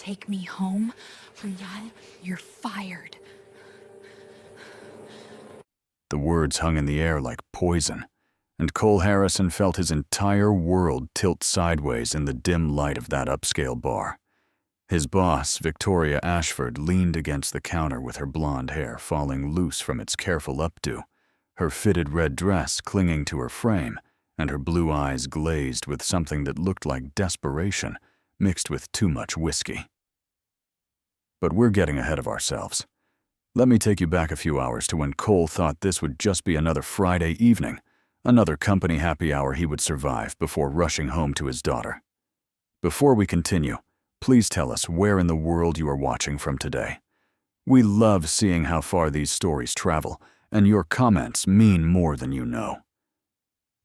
take me home, Rial, you're fired. The words hung in the air like poison, and Cole Harrison felt his entire world tilt sideways in the dim light of that upscale bar. His boss, Victoria Ashford, leaned against the counter with her blonde hair falling loose from its careful updo, her fitted red dress clinging to her frame, and her blue eyes glazed with something that looked like desperation mixed with too much whiskey. But we're getting ahead of ourselves. Let me take you back a few hours to when Cole thought this would just be another Friday evening, another company happy hour he would survive before rushing home to his daughter. Before we continue, please tell us where in the world you are watching from today. We love seeing how far these stories travel, and your comments mean more than you know.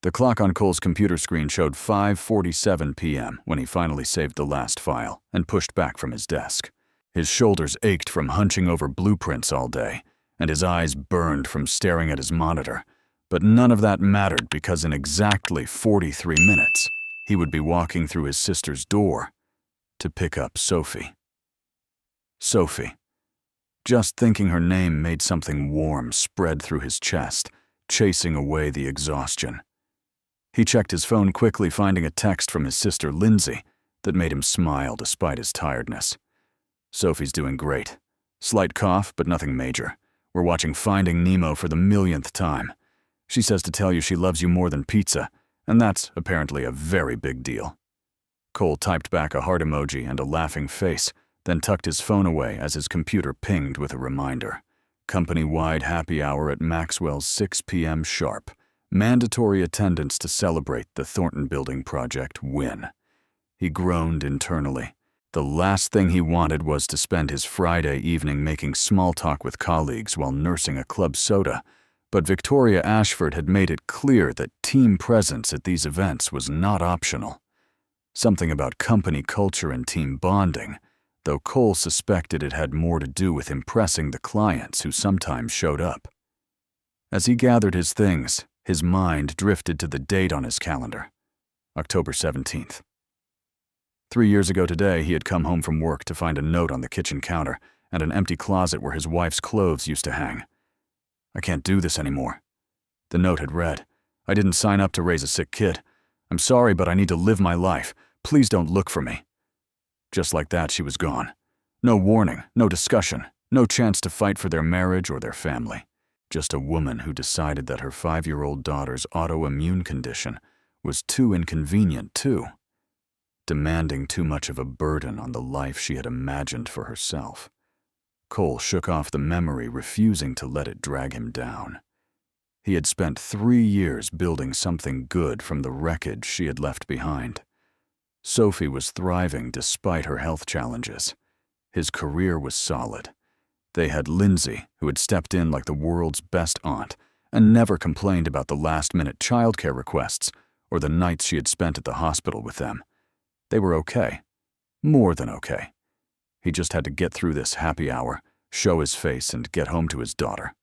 The clock on Cole's computer screen showed 5:47 p.m. when he finally saved the last file and pushed back from his desk. His shoulders ached from hunching over blueprints all day, and his eyes burned from staring at his monitor. But none of that mattered because in exactly 43 minutes, he would be walking through his sister's door to pick up Sophie. Sophie. Just thinking her name made something warm spread through his chest, chasing away the exhaustion. He checked his phone quickly, finding a text from his sister Lindsay that made him smile despite his tiredness. Sophie's doing great. Slight cough, but nothing major. We're watching Finding Nemo for the millionth time. She says to tell you she loves you more than pizza, and that's apparently a very big deal. Cole typed back a heart emoji and a laughing face, then tucked his phone away as his computer pinged with a reminder. Company-wide happy hour at Maxwell's 6 p.m. sharp. Mandatory attendance to celebrate the Thornton Building project win. He groaned internally. The last thing he wanted was to spend his Friday evening making small talk with colleagues while nursing a club soda, but Victoria Ashford had made it clear that team presence at these events was not optional. Something about company culture and team bonding, though Cole suspected it had more to do with impressing the clients who sometimes showed up. As he gathered his things, his mind drifted to the date on his calendar, October 17th. 3 years ago today, he had come home from work to find a note on the kitchen counter and an empty closet where his wife's clothes used to hang. "I can't do this anymore." The note had read, "I didn't sign up to raise a sick kid. I'm sorry, but I need to live my life. Please don't look for me." Just like that, she was gone. No warning, no discussion, no chance to fight for their marriage or their family. Just a woman who decided that her 5-year-old daughter's autoimmune condition was too inconvenient, too. Demanding too much of a burden on the life she had imagined for herself. Cole shook off the memory, refusing to let it drag him down. He had spent 3 years building something good from the wreckage she had left behind. Sophie was thriving despite her health challenges. His career was solid. They had Lindsay, who had stepped in like the world's best aunt and never complained about the last-minute childcare requests or the nights she had spent at the hospital with them. They were okay. More than okay. He just had to get through this happy hour, show his face, and get home to his daughter.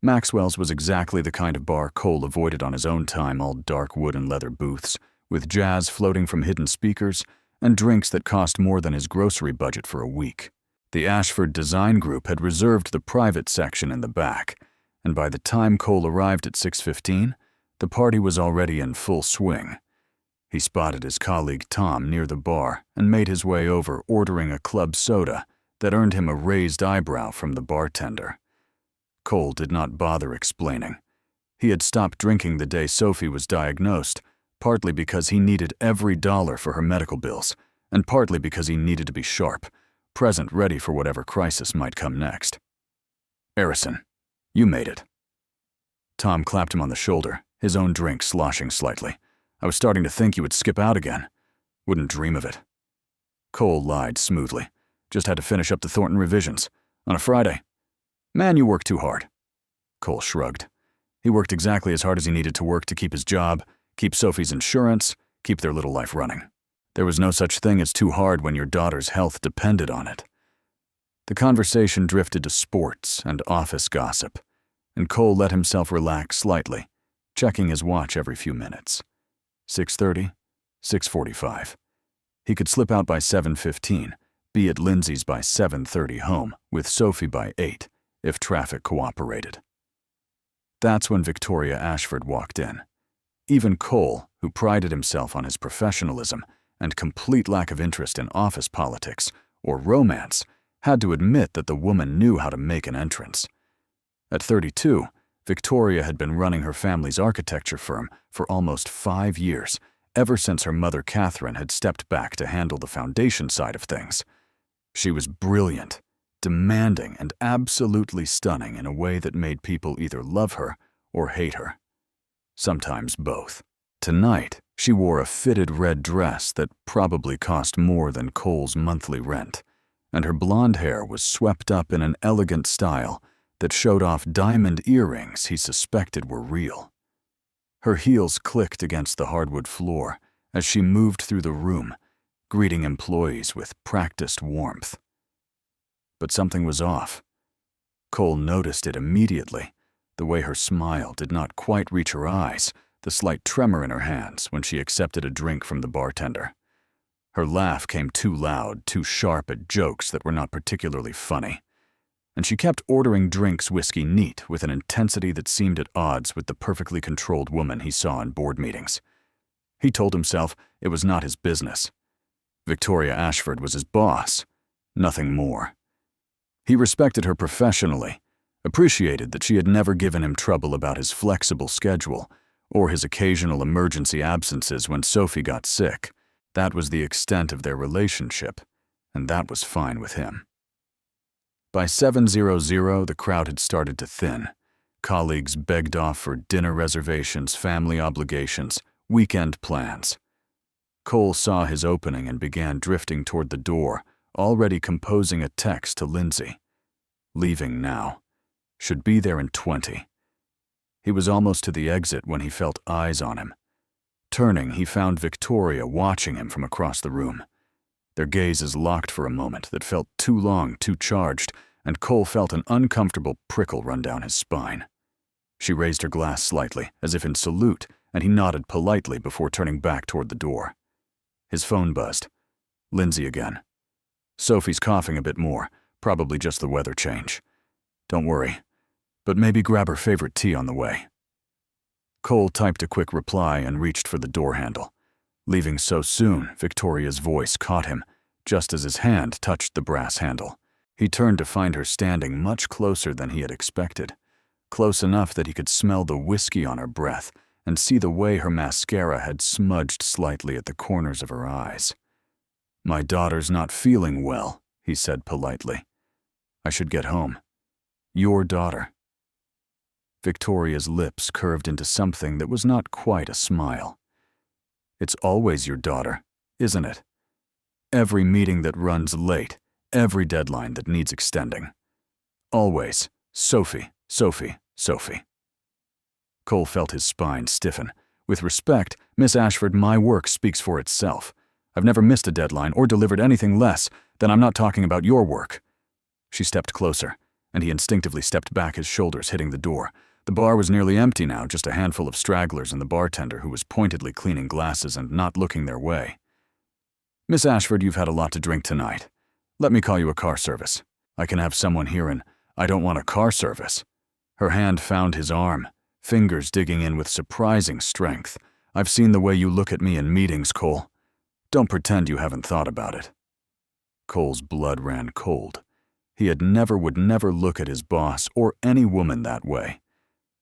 Maxwell's was exactly the kind of bar Cole avoided on his own time, all dark wood and leather booths, with jazz floating from hidden speakers and drinks that cost more than his grocery budget for a week. The Ashford Design Group had reserved the private section in the back, and by the time Cole arrived at 6:15, the party was already in full swing. He spotted his colleague Tom near the bar and made his way over, ordering a club soda that earned him a raised eyebrow from the bartender. Cole did not bother explaining. He had stopped drinking the day Sophie was diagnosed, partly because he needed every dollar for her medical bills, and partly because he needed to be sharp, present, ready for whatever crisis might come next. "Harrison, you made it." Tom clapped him on the shoulder, his own drink sloshing slightly. "I was starting to think you would skip out again. Wouldn't dream of it." Cole lied smoothly. "Just had to finish up the Thornton revisions. On a Friday." "Man, you work too hard." Cole shrugged. He worked exactly as hard as he needed to work to keep his job, keep Sophie's insurance, keep their little life running. There was no such thing as too hard when your daughter's health depended on it. The conversation drifted to sports and office gossip, and Cole let himself relax slightly, checking his watch every few minutes. 6:30, 6:45. He could slip out by 7:15, be at Lindsay's by 7:30 home, with Sophie by 8, if traffic cooperated. That's when Victoria Ashford walked in. Even Cole, who prided himself on his professionalism and complete lack of interest in office politics or romance, had to admit that the woman knew how to make an entrance. At 32, Victoria had been running her family's architecture firm for almost 5 years, ever since her mother Catherine had stepped back to handle the foundation side of things. She was brilliant, demanding, and absolutely stunning in a way that made people either love her or hate her. Sometimes both. Tonight, she wore a fitted red dress that probably cost more than Cole's monthly rent, and her blonde hair was swept up in an elegant style that showed off diamond earrings he suspected were real. Her heels clicked against the hardwood floor as she moved through the room, greeting employees with practiced warmth. But something was off. Cole noticed it immediately, the way her smile did not quite reach her eyes, the slight tremor in her hands when she accepted a drink from the bartender. Her laugh came too loud, too sharp at jokes that were not particularly funny. And she kept ordering drinks whiskey neat with an intensity that seemed at odds with the perfectly controlled woman he saw in board meetings. He told himself it was not his business. Victoria Ashford was his boss, nothing more. He respected her professionally, appreciated that she had never given him trouble about his flexible schedule or his occasional emergency absences when Sophie got sick. That was the extent of their relationship, and that was fine with him. By 7:00, the crowd had started to thin. Colleagues begged off for dinner reservations, family obligations, weekend plans. Cole saw his opening and began drifting toward the door, already composing a text to Lindsay. Leaving now. Should be there in 20. He was almost to the exit when he felt eyes on him. Turning, he found Victoria watching him from across the room. Their gazes locked for a moment that felt too long, too charged, and Cole felt an uncomfortable prickle run down his spine. She raised her glass slightly, as if in salute, and he nodded politely before turning back toward the door. His phone buzzed. Lindsay again. Sophie's coughing a bit more, probably just the weather change. Don't worry, but maybe grab her favorite tea on the way. Cole typed a quick reply and reached for the door handle. Leaving so soon, Victoria's voice caught him, just as his hand touched the brass handle. He turned to find her standing much closer than he had expected, close enough that he could smell the whiskey on her breath and see the way her mascara had smudged slightly at the corners of her eyes. "My daughter's not feeling well," he said politely. "I should get home. Your daughter." Victoria's lips curved into something that was not quite a smile. "It's always your daughter, isn't it? Every meeting that runs late, every deadline that needs extending. Always, Sophie, Sophie, Sophie." Cole felt his spine stiffen. "With respect, Miss Ashford, my work speaks for itself. I've never missed a deadline or delivered anything less than I'm not talking about your work." She stepped closer, and he instinctively stepped back, his shoulders hitting the door. The bar was nearly empty now, just a handful of stragglers and the bartender who was pointedly cleaning glasses and not looking their way. "Miss Ashford, you've had a lot to drink tonight. Let me call you a car service. I can have someone here and I don't want a car service." Her hand found his arm, fingers digging in with surprising strength. "I've seen the way you look at me in meetings, Cole. Don't pretend you haven't thought about it." Cole's blood ran cold. He would never look at his boss or any woman that way.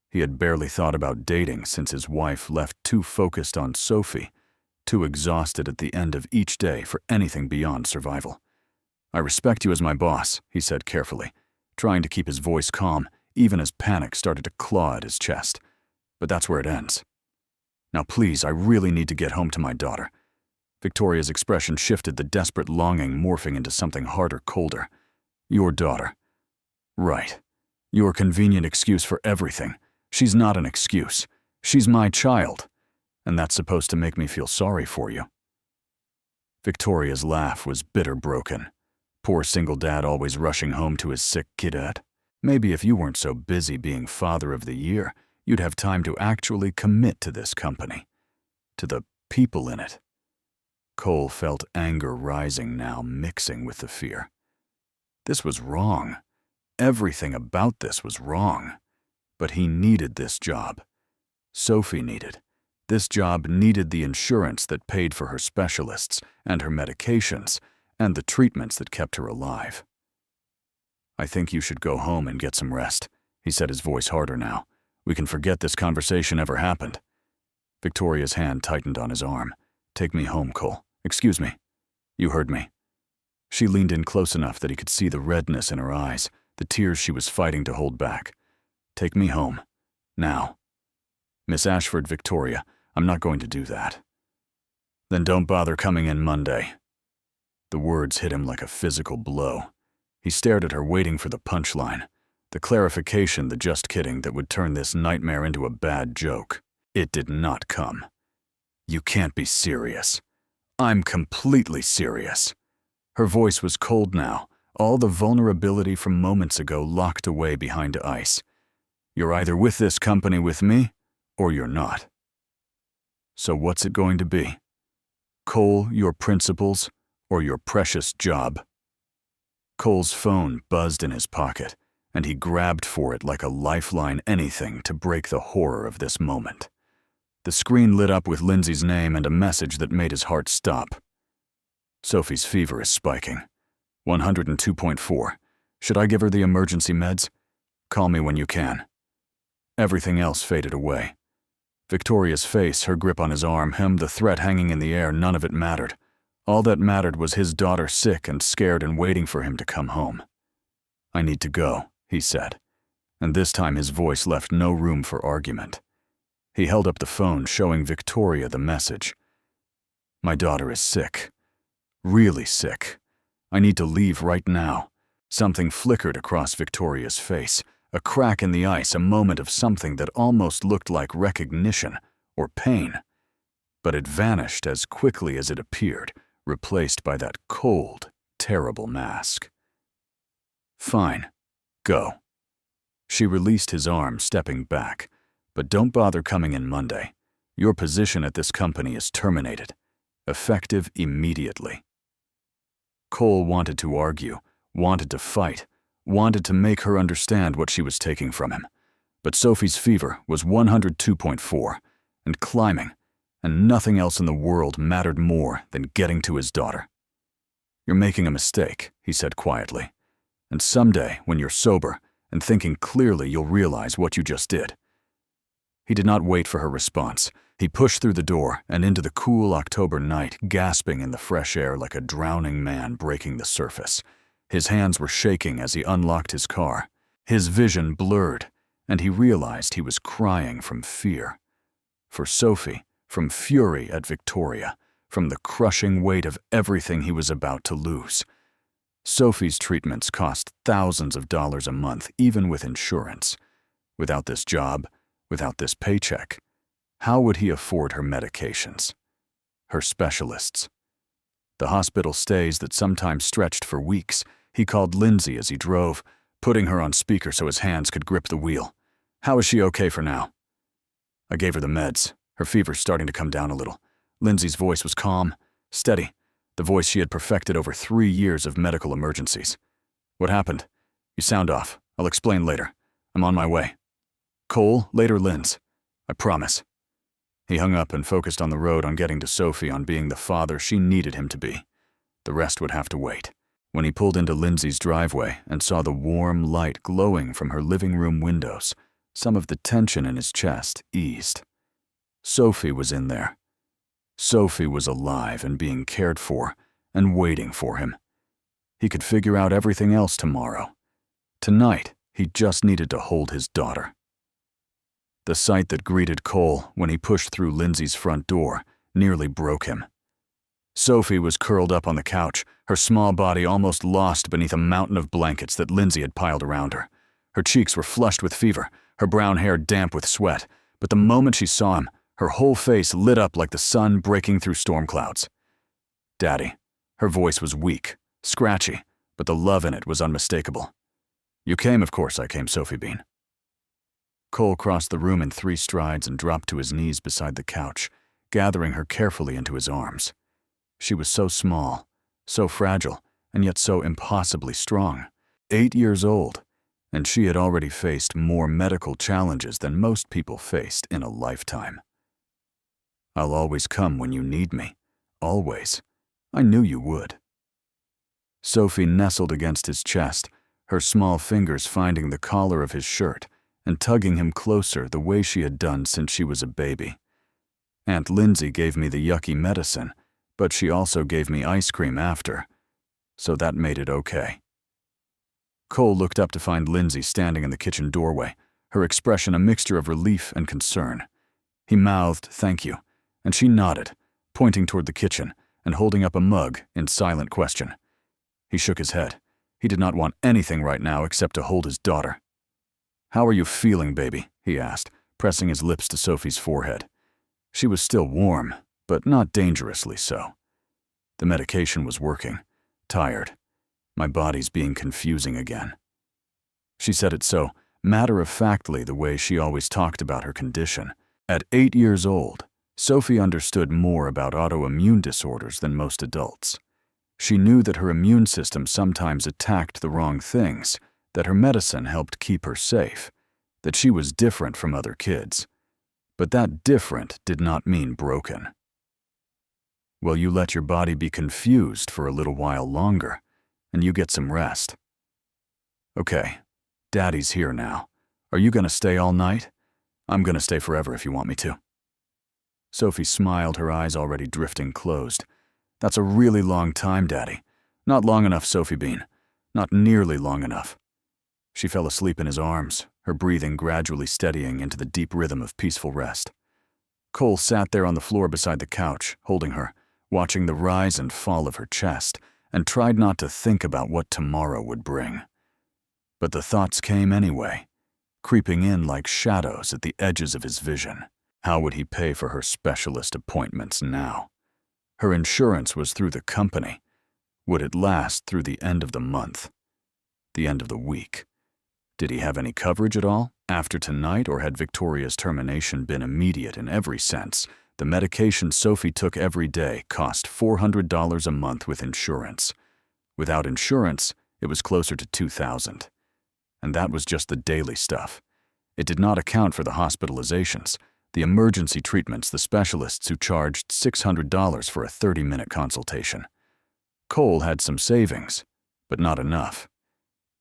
He had barely thought about dating since his wife left, too focused on Sophie, too exhausted at the end of each day for anything beyond survival. "I respect you as my boss," he said carefully, trying to keep his voice calm, even as panic started to claw at his chest. "But that's where it ends. Now please, I really need to get home to my daughter." Victoria's expression shifted, the desperate longing morphing into something harder, colder. "Your daughter. Right. Your convenient excuse for everything. She's not an excuse. She's my child. And that's supposed to make me feel sorry for you." Victoria's laugh was bitter broken. Poor single dad always rushing home to his sick kidette. Maybe if you weren't so busy being father of the year, you'd have time to actually commit to this company, to the people in it. Cole felt anger rising now, mixing with the fear. This was wrong. Everything about this was wrong. But he needed this job. Sophie needed. This job needed the insurance that paid for her specialists and her medications and the treatments that kept her alive. "I think you should go home and get some rest," he said, his voice harder now. "We can forget this conversation ever happened." Victoria's hand tightened on his arm. "Take me home, Cole. Excuse me. You heard me." She leaned in close enough that he could see the redness in her eyes, the tears she was fighting to hold back. "Take me home. Now." "Miss Ashford, Victoria, I'm not going to do that." "Then don't bother coming in Monday." The words hit him like a physical blow. He stared at her, waiting for the punchline, the clarification, the just kidding that would turn this nightmare into a bad joke. It did not come. "You can't be serious." "I'm completely serious." Her voice was cold now, all the vulnerability from moments ago locked away behind ice. "You're either with this company with me, or you're not." "So what's it going to be? Cole, your principles, or your precious job?" Cole's phone buzzed in his pocket, and he grabbed for it like a lifeline, anything to break the horror of this moment. The screen lit up with Lindsay's name and a message that made his heart stop. "Sophie's fever is spiking. 102.4. Should I give her the emergency meds? Call me when you can." Everything else faded away. Victoria's face, her grip on his arm, him, the threat hanging in the air, none of it mattered. All that mattered was his daughter sick and scared and waiting for him to come home. "I need to go," he said, and this time his voice left no room for argument. He held up the phone, showing Victoria the message. "My daughter is sick. Really sick. I need to leave right now." Something flickered across Victoria's face, a crack in the ice, a moment of something that almost looked like recognition or pain. But it vanished as quickly as it appeared, replaced by that cold, terrible mask. "Fine. Go." She released his arm, stepping back. "But don't bother coming in Monday. Your position at this company is terminated. Effective immediately." Cole wanted to argue, wanted to fight, wanted to make her understand what she was taking from him. But Sophie's fever was 102.4 and climbing, and nothing else in the world mattered more than getting to his daughter. "You're making a mistake," he said quietly. "And someday, when you're sober and thinking clearly, you'll realize what you just did." He did not wait for her response. He pushed through the door and into the cool October night, gasping in the fresh air like a drowning man breaking the surface. His hands were shaking as he unlocked his car. His vision blurred, and he realized he was crying from fear. For Sophie, from fury at Victoria, from the crushing weight of everything he was about to lose. Sophie's treatments cost thousands of dollars a month, even with insurance. Without this job, without this paycheck, how would he afford her medications? Her specialists? The hospital stays that sometimes stretched for weeks. He called Lindsay as he drove, putting her on speaker so his hands could grip the wheel. "How is she okay for now?" "I gave her the meds. Her fever's starting to come down a little." Lindsay's voice was calm, steady, the voice she had perfected over 3 years of medical emergencies. "What happened? You sound off. I'll explain later. I'm on my way." "Cole, later Linz. I promise." He hung up and focused on the road, on getting to Sophie, on being the father she needed him to be. The rest would have to wait. When he pulled into Lindsay's driveway and saw the warm light glowing from her living room windows, some of the tension in his chest eased. Sophie was in there. Sophie was alive and being cared for and waiting for him. He could figure out everything else tomorrow. Tonight, he just needed to hold his daughter. The sight that greeted Cole when he pushed through Lindsay's front door nearly broke him. Sophie was curled up on the couch, her small body almost lost beneath a mountain of blankets that Lindsay had piled around her. Her cheeks were flushed with fever, her brown hair damp with sweat, but the moment she saw him, her whole face lit up like the sun breaking through storm clouds. "Daddy." Her voice was weak, scratchy, but the love in it was unmistakable. "You came, of course I came, Sophie Bean." Cole crossed the room in 3 strides and dropped to his knees beside the couch, gathering her carefully into his arms. She was so small, so fragile, and yet so impossibly strong. 8 years old, and she had already faced more medical challenges than most people faced in a lifetime. "I'll always come when you need me. Always. I knew you would." Sophie nestled against his chest, her small fingers finding the collar of his shirt and tugging him closer the way she had done since she was a baby. "Aunt Lindsay gave me the yucky medicine, but she also gave me ice cream after, so that made it okay." Cole looked up to find Lindsay standing in the kitchen doorway, her expression a mixture of relief and concern. He mouthed, "Thank you," and she nodded, pointing toward the kitchen and holding up a mug in silent question. He shook his head. He did not want anything right now except to hold his daughter. "How are you feeling, baby?" he asked, pressing his lips to Sophie's forehead. She was still warm, but not dangerously so. The medication was working. Tired. My body's being confusing again. She said it so matter-of-factly the way she always talked about her condition. At 8 years old, Sophie understood more about autoimmune disorders than most adults. She knew that her immune system sometimes attacked the wrong things, that her medicine helped keep her safe, that she was different from other kids. But that different did not mean broken. "Well, you let your body be confused for a little while longer, and you get some rest." "Okay, Daddy's here now. Are you gonna stay all night? I'm gonna stay forever if you want me to." Sophie smiled, her eyes already drifting closed. "That's a really long time, Daddy. Not long enough, Sophie Bean. Not nearly long enough." She fell asleep in his arms, her breathing gradually steadying into the deep rhythm of peaceful rest. Cole sat there on the floor beside the couch, holding her, watching the rise and fall of her chest, and tried not to think about what tomorrow would bring. But the thoughts came anyway, creeping in like shadows at the edges of his vision. How would he pay for her specialist appointments now? Her insurance was through the company. Would it last through the end of the month? The end of the week? Did he have any coverage at all after tonight, or had Victoria's termination been immediate in every sense? The medication Sophie took every day cost $400 a month with insurance. Without insurance, it was closer to $2,000. And that was just the daily stuff. It did not account for the hospitalizations, the emergency treatments, the specialists who charged $600 for a 30-minute consultation. Cole had some savings, but not enough.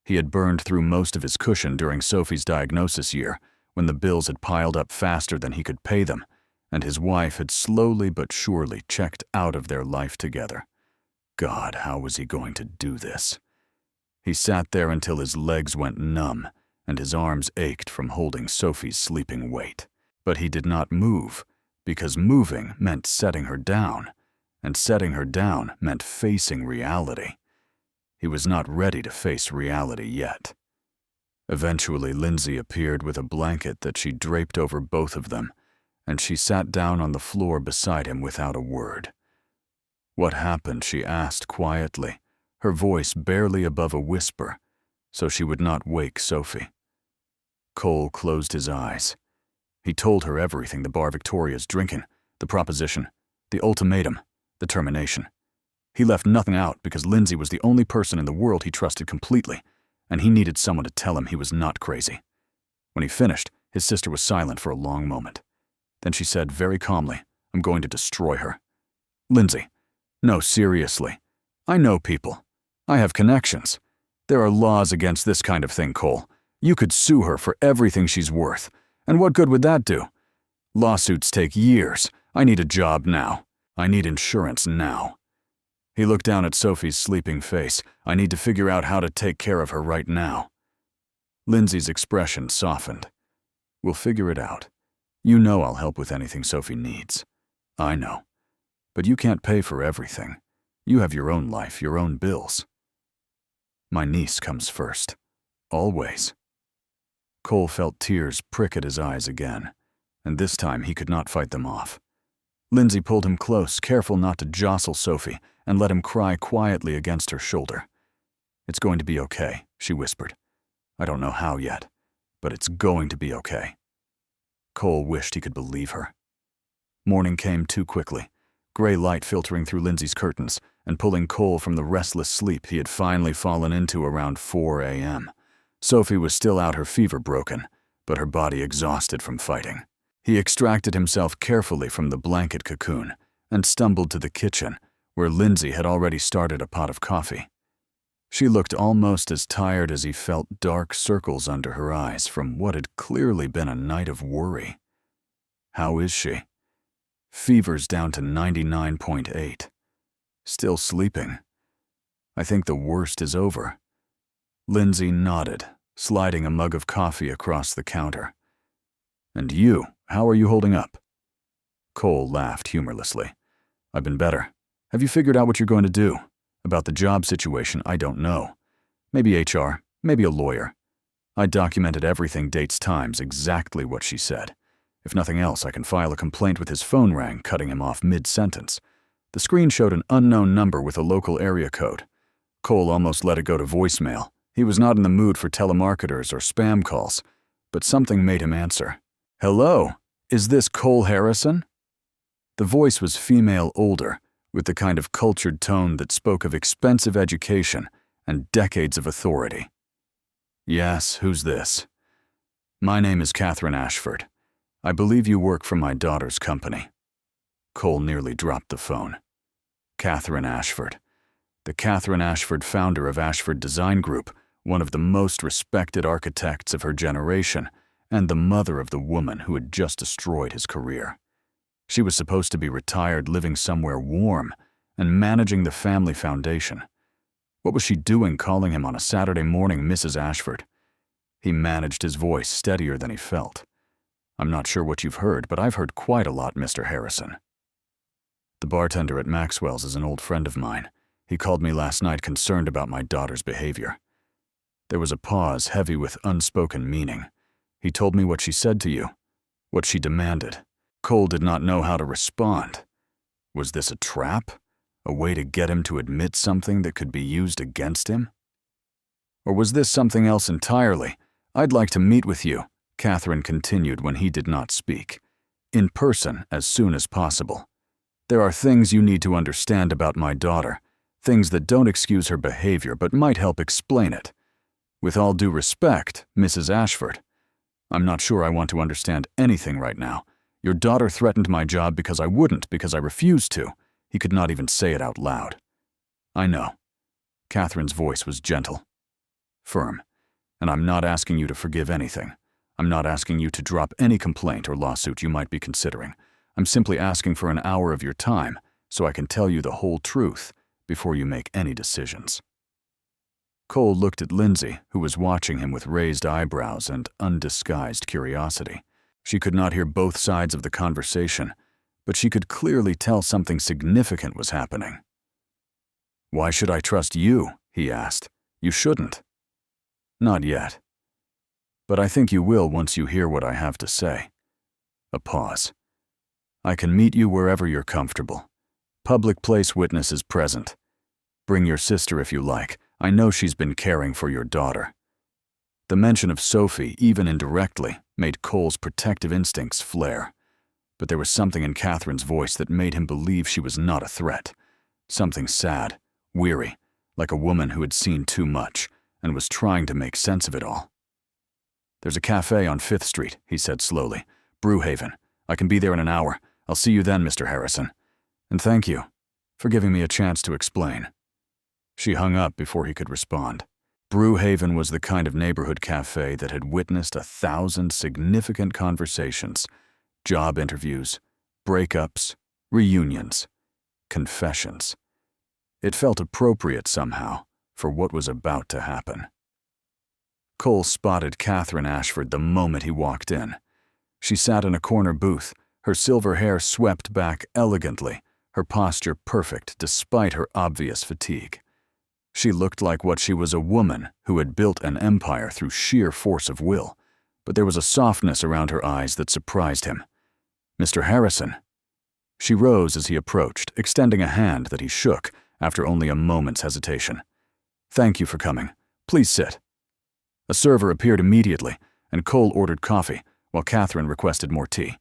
He had burned through most of his cushion during Sophie's diagnosis year, when the bills had piled up faster than he could pay them, and his wife had slowly but surely checked out of their life together. God, how was he going to do this? He sat there until his legs went numb and his arms ached from holding Sophie's sleeping weight. But he did not move, because moving meant setting her down, and setting her down meant facing reality. He was not ready to face reality yet. Eventually, Lindsay appeared with a blanket that she draped over both of them, and she sat down on the floor beside him without a word. "What happened?" she asked quietly, her voice barely above a whisper, so she would not wake Sophie. Cole closed his eyes. He told her everything: the bar Victoria's drinking, the proposition, the ultimatum, the termination. He left nothing out because Lindsay was the only person in the world he trusted completely, and he needed someone to tell him he was not crazy. When he finished, his sister was silent for a long moment. Then she said very calmly, "I'm going to destroy her." "Lindsay, no, seriously. I know people. I have connections. There are laws against this kind of thing, Cole. You could sue her for everything she's worth. And what good would that do? Lawsuits take years. I need a job now. I need insurance now." He looked down at Sophie's sleeping face. "I need to figure out how to take care of her right now." Lindsay's expression softened. "We'll figure it out. You know I'll help with anything Sophie needs. I know. But you can't pay for everything. You have your own life, your own bills." "My niece comes first. Always." Cole felt tears prick at his eyes again, and this time he could not fight them off. Lindsay pulled him close, careful not to jostle Sophie, and let him cry quietly against her shoulder. "It's going to be okay," she whispered. "I don't know how yet, but it's going to be okay." Cole wished he could believe her. Morning came too quickly. gray light filtering through Lindsay's curtains and pulling Cole from the restless sleep he had finally fallen into around 4 a.m. Sophie was still out, her fever broken, but her body exhausted from fighting. He extracted himself carefully from the blanket cocoon and stumbled to the kitchen, where Lindsay had already started a pot of coffee. She looked almost as tired as he felt dark circles under her eyes from what had clearly been a night of worry. How is she? Fever's down to 99.8. Still sleeping. I think the worst is over. Lindsay nodded, sliding a mug of coffee across the counter. And you, how are you holding up? Cole laughed humorlessly. I've been better. Have you figured out what you're going to do? About the job situation, I don't know. Maybe HR, maybe a lawyer. I documented everything, dates, times, exactly what she said. If nothing else, I can file a complaint with his phone rang, cutting him off mid-sentence. The screen showed an unknown number with a local area code. Cole almost let it go to voicemail. He was not in the mood for telemarketers or spam calls, but something made him answer. Hello, is this Cole Harrison? The voice was female, older, with the kind of cultured tone that spoke of expensive education and decades of authority. Yes, who's this? My name is Catherine Ashford. I believe you work for my daughter's company. Cole nearly dropped the phone. Catherine Ashford. The Catherine Ashford, founder of Ashford Design Group, one of the most respected architects of her generation, and the mother of the woman who had just destroyed his career. She was supposed to be retired, living somewhere warm, and managing the family foundation. What was she doing calling him on a Saturday morning, Mrs. Ashford? He managed his voice steadier than he felt. I'm not sure what you've heard, but I've heard quite a lot, Mr. Harrison. The bartender at Maxwell's is an old friend of mine. He called me last night concerned about my daughter's behavior. There was a pause heavy with unspoken meaning. He told me what she said to you, what she demanded. Cole did not know how to respond. Was this a trap? A way to get him to admit something that could be used against him? Or was this something else entirely? I'd like to meet with you, Catherine continued when he did not speak. In person as soon as possible. There are things you need to understand about my daughter, things that don't excuse her behavior but might help explain it. With all due respect, Mrs. Ashford, I'm not sure I want to understand anything right now. Your daughter threatened my job because I wouldn't, because I refused to. He could not even say it out loud. I know. Catherine's voice was gentle, firm, and I'm not asking you to forgive anything. I'm not asking you to drop any complaint or lawsuit you might be considering. I'm simply asking for an hour of your time so I can tell you the whole truth before you make any decisions. Cole looked at Lindsay, who was watching him with raised eyebrows and undisguised curiosity. She could not hear both sides of the conversation, but she could clearly tell something significant was happening. Why should I trust you? He asked. You shouldn't. Not yet. But I think you will once you hear what I have to say. A pause. I can meet you wherever you're comfortable. Public place witnesses present. Bring your sister if you like. I know she's been caring for your daughter. The mention of Sophie, even indirectly, made Cole's protective instincts flare. But there was something in Catherine's voice that made him believe she was not a threat. Something sad, weary, like a woman who had seen too much and was trying to make sense of it all. There's a cafe on 5th Street, he said slowly. Brewhaven. I can be there in an hour. I'll see you then, Mr. Harrison. And thank you for giving me a chance to explain. She hung up before he could respond. Brewhaven was the kind of neighborhood cafe that had witnessed 1,000 significant conversations, job interviews, breakups, reunions, confessions. It felt appropriate somehow for what was about to happen. Cole spotted Catherine Ashford the moment he walked in. She sat in a corner booth, her silver hair swept back elegantly, her posture perfect despite her obvious fatigue. She looked like what she was, a woman who had built an empire through sheer force of will, but there was a softness around her eyes that surprised him. Mr. Harrison. She rose as he approached, extending a hand that he shook after only a moment's hesitation. Thank you for coming. Please sit. A server appeared immediately, and Cole ordered coffee, while Catherine requested more tea.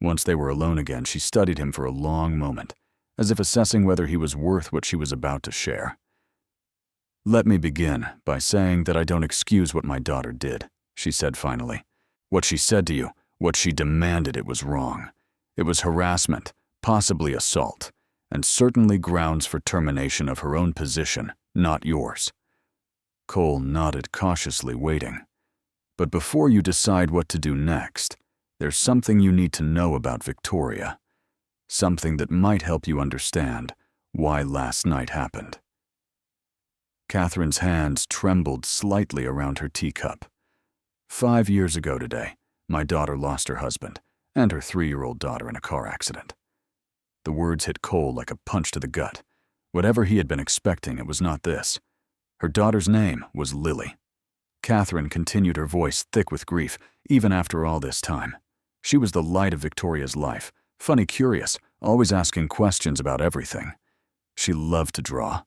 Once they were alone again, she studied him for a long moment, as if assessing whether he was worth what she was about to share. "Let me begin by saying that I don't excuse what my daughter did," she said finally. "What she said to you, what she demanded, it was wrong. It was harassment, possibly assault, and certainly grounds for termination of her own position, not yours." Cole nodded cautiously, waiting. "But before you decide what to do next, there's something you need to know about Victoria. Something that might help you understand why last night happened." Catherine's hands trembled slightly around her teacup. 5 years ago today, my daughter lost her husband and her 3-year-old daughter in a car accident. The words hit Cole like a punch to the gut. Whatever he had been expecting, it was not this. Her daughter's name was Lily. Catherine continued, her voice thick with grief, even after all this time. She was the light of Victoria's life, funny, curious, always asking questions about everything. She loved to draw.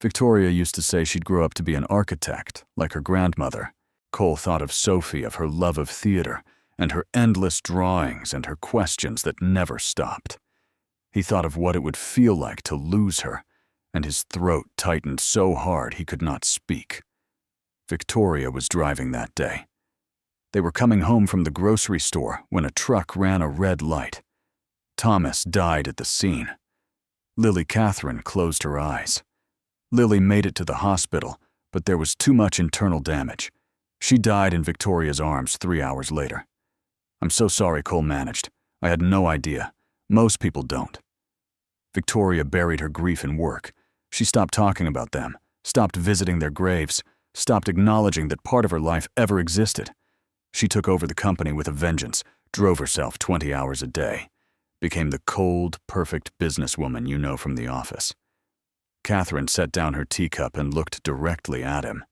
Victoria used to say she'd grow up to be an architect, like her grandmother. Cole thought of Sophie, of her love of theater, and her endless drawings and her questions that never stopped. He thought of what it would feel like to lose her, and his throat tightened so hard he could not speak. Victoria was driving that day. They were coming home from the grocery store when a truck ran a red light. Thomas died at the scene. Lily Catherine closed her eyes. Lily made it to the hospital, but there was too much internal damage. She died in Victoria's arms 3 hours later. "I'm so sorry," Cole managed. "I had no idea. Most people don't." Victoria buried her grief in work. She stopped talking about them, stopped visiting their graves, stopped acknowledging that part of her life ever existed. She took over the company with a vengeance, drove herself 20 hours a day, became the cold, perfect businesswoman you know from the office. Catherine set down her teacup and looked directly at him.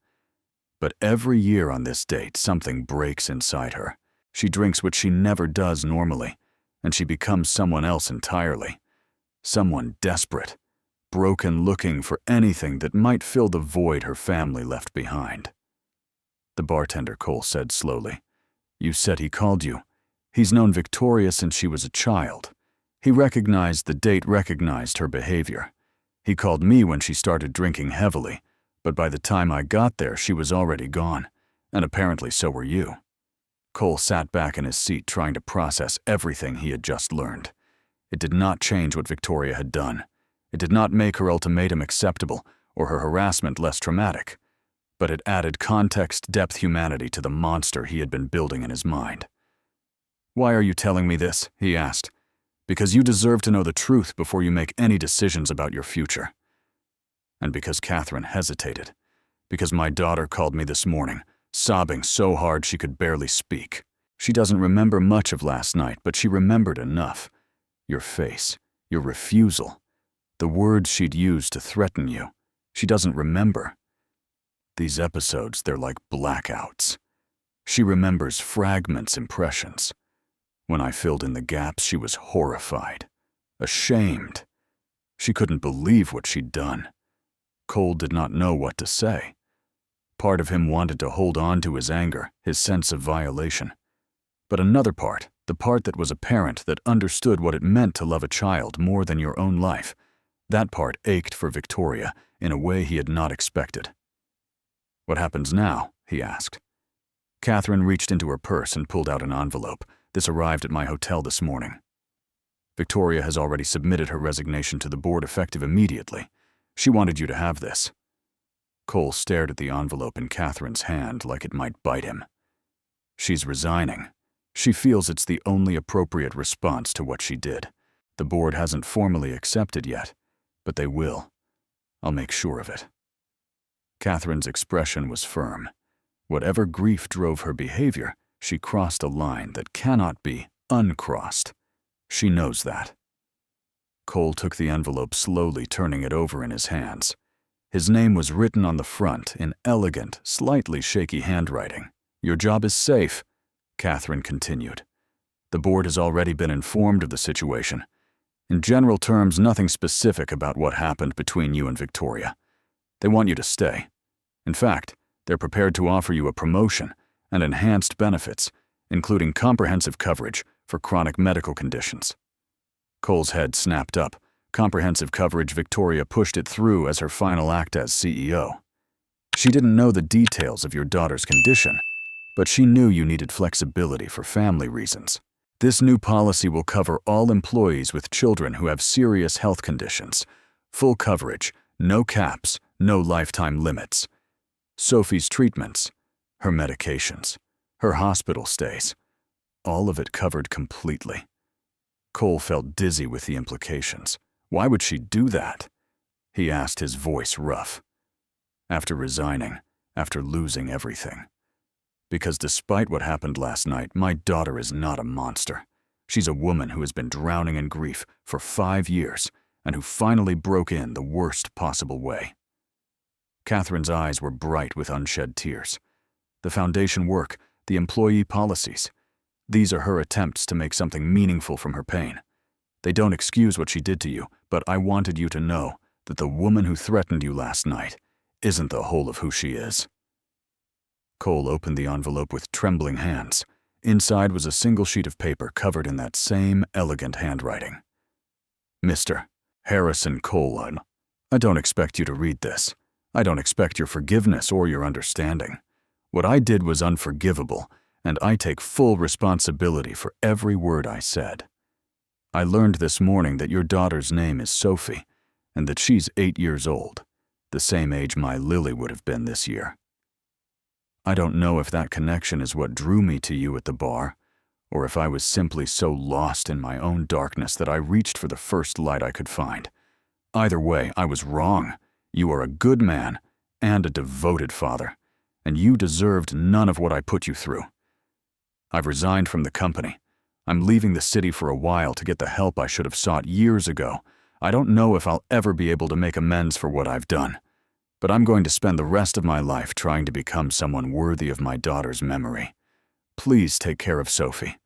But every year on this date, something breaks inside her. She drinks what she never does normally, and she becomes someone else entirely. Someone desperate, broken, looking for anything that might fill the void her family left behind. The bartender, Cole said slowly. "You said he called you. He's known Victoria since she was a child. He recognized the date, recognized her behavior. He called me when she started drinking heavily, but by the time I got there, she was already gone, and apparently so were you." Cole sat back in his seat, trying to process everything he had just learned. It did not change what Victoria had done. It did not make her ultimatum acceptable or her harassment less traumatic, but it added context, depth, humanity to the monster he had been building in his mind. "Why are you telling me this?" he asked. "Because you deserve to know the truth before you make any decisions about your future." And because Catherine hesitated. Because my daughter called me this morning, sobbing so hard she could barely speak. She doesn't remember much of last night, but she remembered enough. Your face, your refusal, the words she'd used to threaten you. She doesn't remember. These episodes, they're like blackouts. She remembers fragments, impressions. When I filled in the gaps, she was horrified, ashamed. She couldn't believe what she'd done. Cole did not know what to say. Part of him wanted to hold on to his anger, his sense of violation. But another part, the part that was a parent that understood what it meant to love a child more than your own life, that part ached for Victoria in a way he had not expected. "What happens now?" he asked. Catherine reached into her purse and pulled out an envelope. "This arrived at my hotel this morning. Victoria has already submitted her resignation to the board effective immediately. She wanted you to have this." Cole stared at the envelope in Catherine's hand like it might bite him. "She's resigning. She feels it's the only appropriate response to what she did. The board hasn't formally accepted yet, but they will. I'll make sure of it." Catherine's expression was firm. Whatever grief drove her behavior, she crossed a line that cannot be uncrossed. She knows that. Cole took the envelope slowly, turning it over in his hands. His name was written on the front in elegant, slightly shaky handwriting. "Your job is safe," Catherine continued. "The board has already been informed of the situation. In general terms, nothing specific about what happened between you and Victoria. They want you to stay. In fact, they're prepared to offer you a promotion and enhanced benefits, including comprehensive coverage for chronic medical conditions." Cole's head snapped up, Comprehensive coverage. Victoria pushed it through as her final act as CEO. She didn't know the details of your daughter's condition, but she knew you needed flexibility for family reasons. This new policy will cover all employees with children who have serious health conditions. Full coverage, no caps, no lifetime limits. Sophie's treatments, her medications, her hospital stays, all of it covered completely. Cole felt dizzy with the implications. Why would she do that? He asked, his voice rough. After resigning, after losing everything. Because despite what happened last night, my daughter is not a monster. She's a woman who has been drowning in grief for 5 years and who finally broke in the worst possible way. Catherine's eyes were bright with unshed tears. The foundation work, the employee policies, these are her attempts to make something meaningful from her pain. They don't excuse what she did to you, but I wanted you to know that the woman who threatened you last night isn't the whole of who she is. Cole opened the envelope with trembling hands. Inside was a single sheet of paper covered in that same elegant handwriting. Mr. Harrison Cole, I don't expect you to read this. I don't expect your forgiveness or your understanding. What I did was unforgivable, and I take full responsibility for every word I said. I learned this morning that your daughter's name is Sophie, and that she's 8 years old, the same age my Lily would have been this year. I don't know if that connection is what drew me to you at the bar, or if I was simply so lost in my own darkness that I reached for the first light I could find. Either way, I was wrong. You are a good man and a devoted father, and you deserved none of what I put you through. I've resigned from the company. I'm leaving the city for a while to get the help I should have sought years ago. I don't know if I'll ever be able to make amends for what I've done. But I'm going to spend the rest of my life trying to become someone worthy of my daughter's memory. Please take care of Sophie.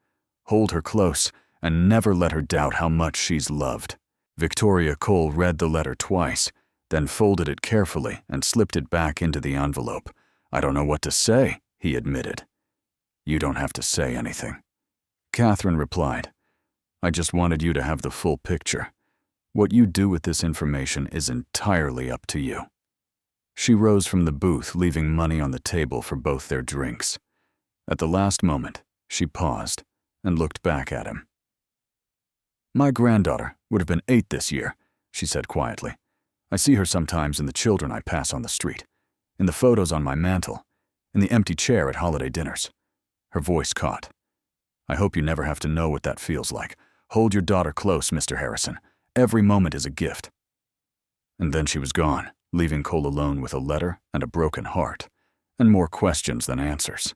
Hold her close and never let her doubt how much she's loved. Victoria. Cole read the letter twice, then folded it carefully and slipped it back into the envelope. I don't know what to say, he admitted. You don't have to say anything. Catherine replied. I just wanted you to have the full picture. What you do with this information is entirely up to you. She rose from the booth, leaving money on the table for both their drinks. At the last moment, she paused and looked back at him. My granddaughter would have been 8 this year, she said quietly. I see her sometimes in the children I pass on the street, in the photos on my mantle, in the empty chair at holiday dinners. Her voice caught. I hope you never have to know what that feels like. Hold your daughter close, Mr. Harrison. Every moment is a gift. And then she was gone, leaving Cole alone with a letter and a broken heart, and more questions than answers.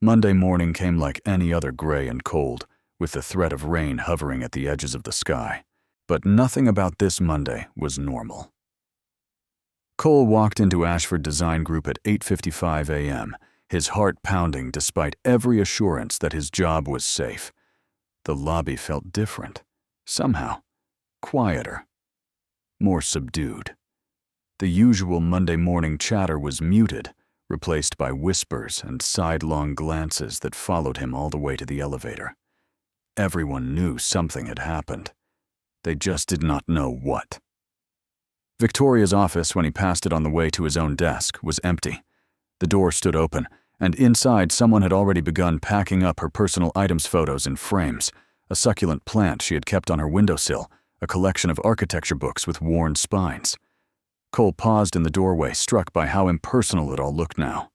Monday morning came like any other gray and cold, with the threat of rain hovering at the edges of the sky. But nothing about this Monday was normal. Cole walked into Ashford Design Group at 8:55 a.m., his heart pounding despite every assurance that his job was safe. The lobby felt different, somehow, quieter, more subdued. The usual Monday morning chatter was muted, replaced by whispers and sidelong glances that followed him all the way to the elevator. Everyone knew something had happened. They just did not know what. Victoria's office, when he passed it on the way to his own desk, was empty. The door stood open, and inside someone had already begun packing up her personal items photos in frames, a succulent plant she had kept on her windowsill, a collection of architecture books with worn spines. Cole paused in the doorway, struck by how impersonal it all looked now.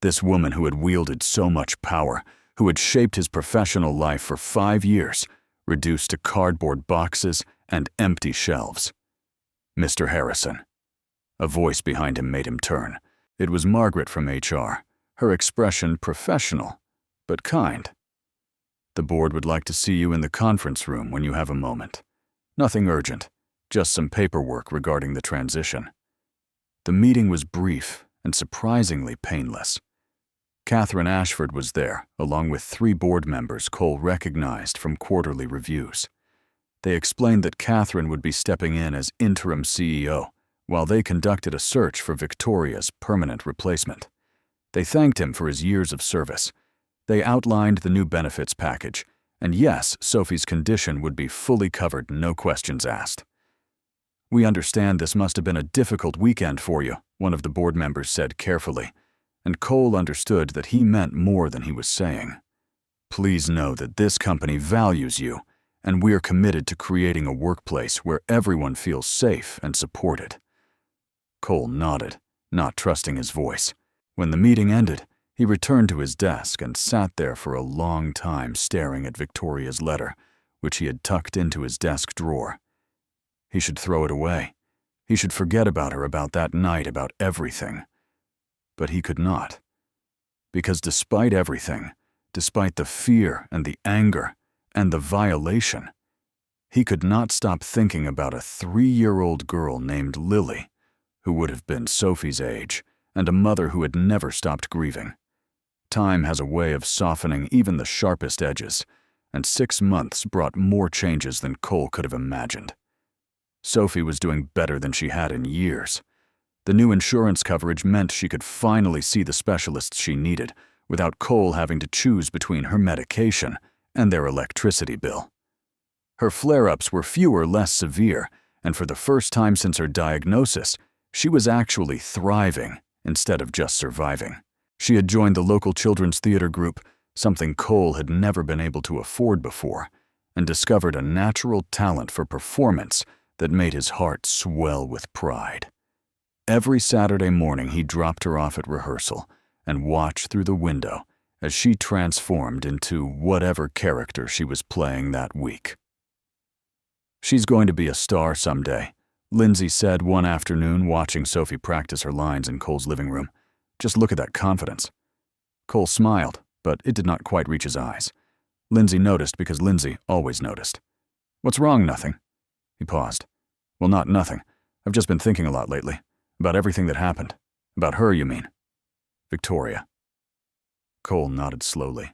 This woman who had wielded so much power, who had shaped his professional life for 5 years, reduced to cardboard boxes and empty shelves. Mr. Harrison. A voice behind him made him turn. It was Margaret from HR, her expression professional, but kind. The board would like to see you in the conference room when you have a moment. Nothing urgent, just some paperwork regarding the transition. The meeting was brief and surprisingly painless. Catherine Ashford was there, along with 3 board members Cole recognized from quarterly reviews. They explained that Catherine would be stepping in as interim CEO, while they conducted a search for Victoria's permanent replacement. They thanked him for his years of service. They outlined the new benefits package, and yes, Sophie's condition would be fully covered, no questions asked. "We understand this must have been a difficult weekend for you," one of the board members said carefully, and Cole understood that he meant more than he was saying. "Please know that this company values you, and we're committed to creating a workplace where everyone feels safe and supported." Cole nodded, not trusting his voice. When the meeting ended, he returned to his desk and sat there for a long time staring at Victoria's letter, which he had tucked into his desk drawer. He should throw it away. He should forget about her, about that night, about everything. But he could not. Because despite everything, despite the fear and the anger and the violation, he could not stop thinking about a 3-year-old girl named Lily, who would have been Sophie's age, and a mother who had never stopped grieving. Time has a way of softening even the sharpest edges, and 6 months brought more changes than Cole could have imagined. Sophie was doing better than she had in years. The new insurance coverage meant she could finally see the specialists she needed without Cole having to choose between her medication and their electricity bill. Her flare-ups were fewer, less severe, and for the first time since her diagnosis, she was actually thriving instead of just surviving. She had joined the local children's theater group, something Cole had never been able to afford before, and discovered a natural talent for performance that made his heart swell with pride. Every Saturday morning he dropped her off at rehearsal and watched through the window as she transformed into whatever character she was playing that week. "She's going to be a star someday," Lindsay said one afternoon watching Sophie practice her lines in Cole's living room. "Just look at that confidence." Cole smiled, but it did not quite reach his eyes. Lindsay noticed because Lindsay always noticed. "What's wrong, nothing?" He paused. "Well, not nothing. I've just been thinking a lot lately. About everything that happened. About her, you mean?" "Victoria." Cole nodded slowly.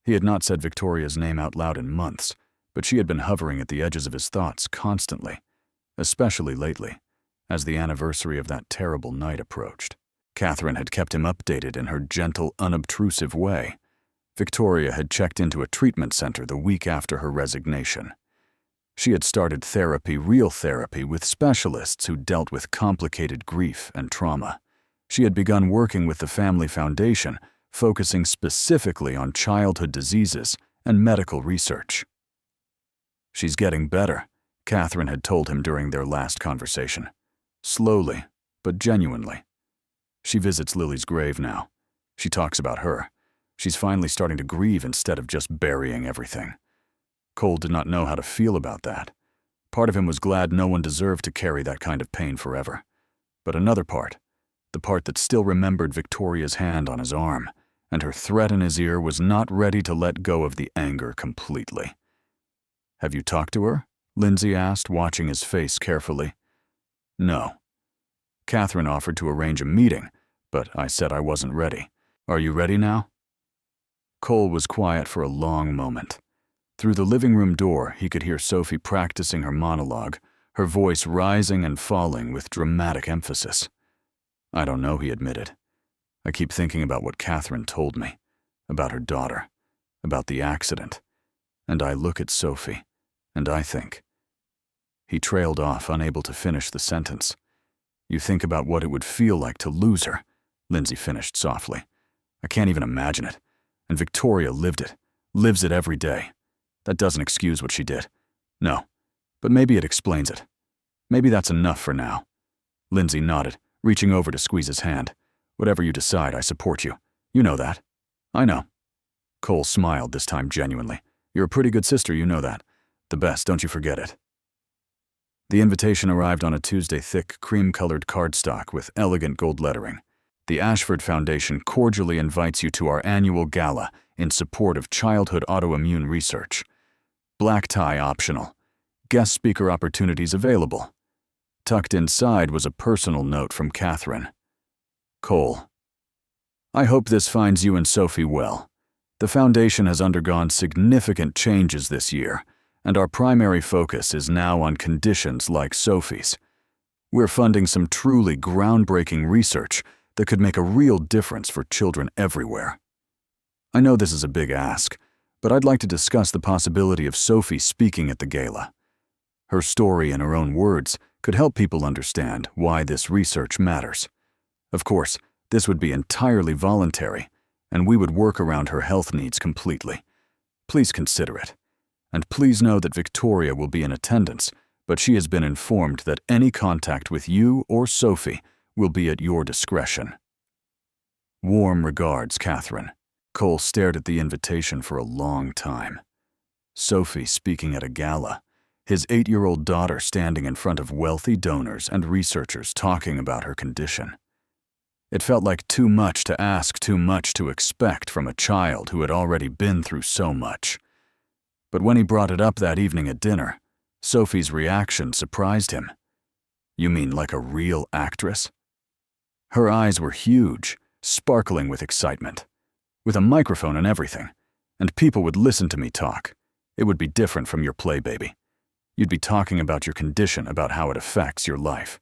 He had not said Victoria's name out loud in months, but she had been hovering at the edges of his thoughts constantly, especially lately, as the anniversary of that terrible night approached. Catherine had kept him updated in her gentle, unobtrusive way. Victoria had checked into a treatment center the week after her resignation. She had started therapy, real therapy, with specialists who dealt with complicated grief and trauma. She had begun working with the Family Foundation, focusing specifically on childhood diseases and medical research. "She's getting better," Catherine had told him during their last conversation. "Slowly, but genuinely. She visits Lily's grave now. She talks about her. She's finally starting to grieve instead of just burying everything." Cole did not know how to feel about that. Part of him was glad no one deserved to carry that kind of pain forever. But another part, the part that still remembered Victoria's hand on his arm, and her threat in his ear, was not ready to let go of the anger completely. "Have you talked to her?" Lindsay asked, watching his face carefully. "No. Catherine offered to arrange a meeting, but I said I wasn't ready. Are you ready now?" Cole was quiet for a long moment. Through the living room door, he could hear Sophie practicing her monologue, her voice rising and falling with dramatic emphasis. "I don't know," he admitted. "I keep thinking about what Catherine told me, about her daughter, about the accident, and I look at Sophie, and I think." He trailed off, unable to finish the sentence. "You think about what it would feel like to lose her," Lindsay finished softly. "I can't even imagine it. And Victoria lived it, lives it every day. That doesn't excuse what she did. No, but maybe it explains it. Maybe that's enough for now." Lindsay nodded, reaching over to squeeze his hand. "Whatever you decide, I support you. You know that." "I know." Cole smiled, this time genuinely. "You're a pretty good sister, you know that. The best, don't you forget it." The invitation arrived on a Tuesday, thick, cream-colored cardstock with elegant gold lettering. "The Ashford Foundation cordially invites you to our annual gala in support of childhood autoimmune research. Black tie optional. Guest speaker opportunities available." Tucked inside was a personal note from Catherine. "Cole, I hope this finds you and Sophie well. The foundation has undergone significant changes this year, and our primary focus is now on conditions like Sophie's. We're funding some truly groundbreaking research that could make a real difference for children everywhere. I know this is a big ask, but I'd like to discuss the possibility of Sophie speaking at the gala. Her story, in her own words, could help people understand why this research matters. Of course, this would be entirely voluntary, and we would work around her health needs completely. Please consider it. And please know that Victoria will be in attendance, but she has been informed that any contact with you or Sophie will be at your discretion. Warm regards, Catherine. Cole stared at the invitation for a long time. Sophie speaking at a gala, his 8-year-old daughter standing in front of wealthy donors and researchers talking about her condition. It felt like too much to ask, too much to expect from a child who had already been through so much. But when he brought it up that evening at dinner, Sophie's reaction surprised him. You mean like a real actress? Her eyes were huge, sparkling with excitement, with a microphone and everything, and people would listen to me talk. It would be different from your play, baby. You'd be talking about your condition, about how it affects your life.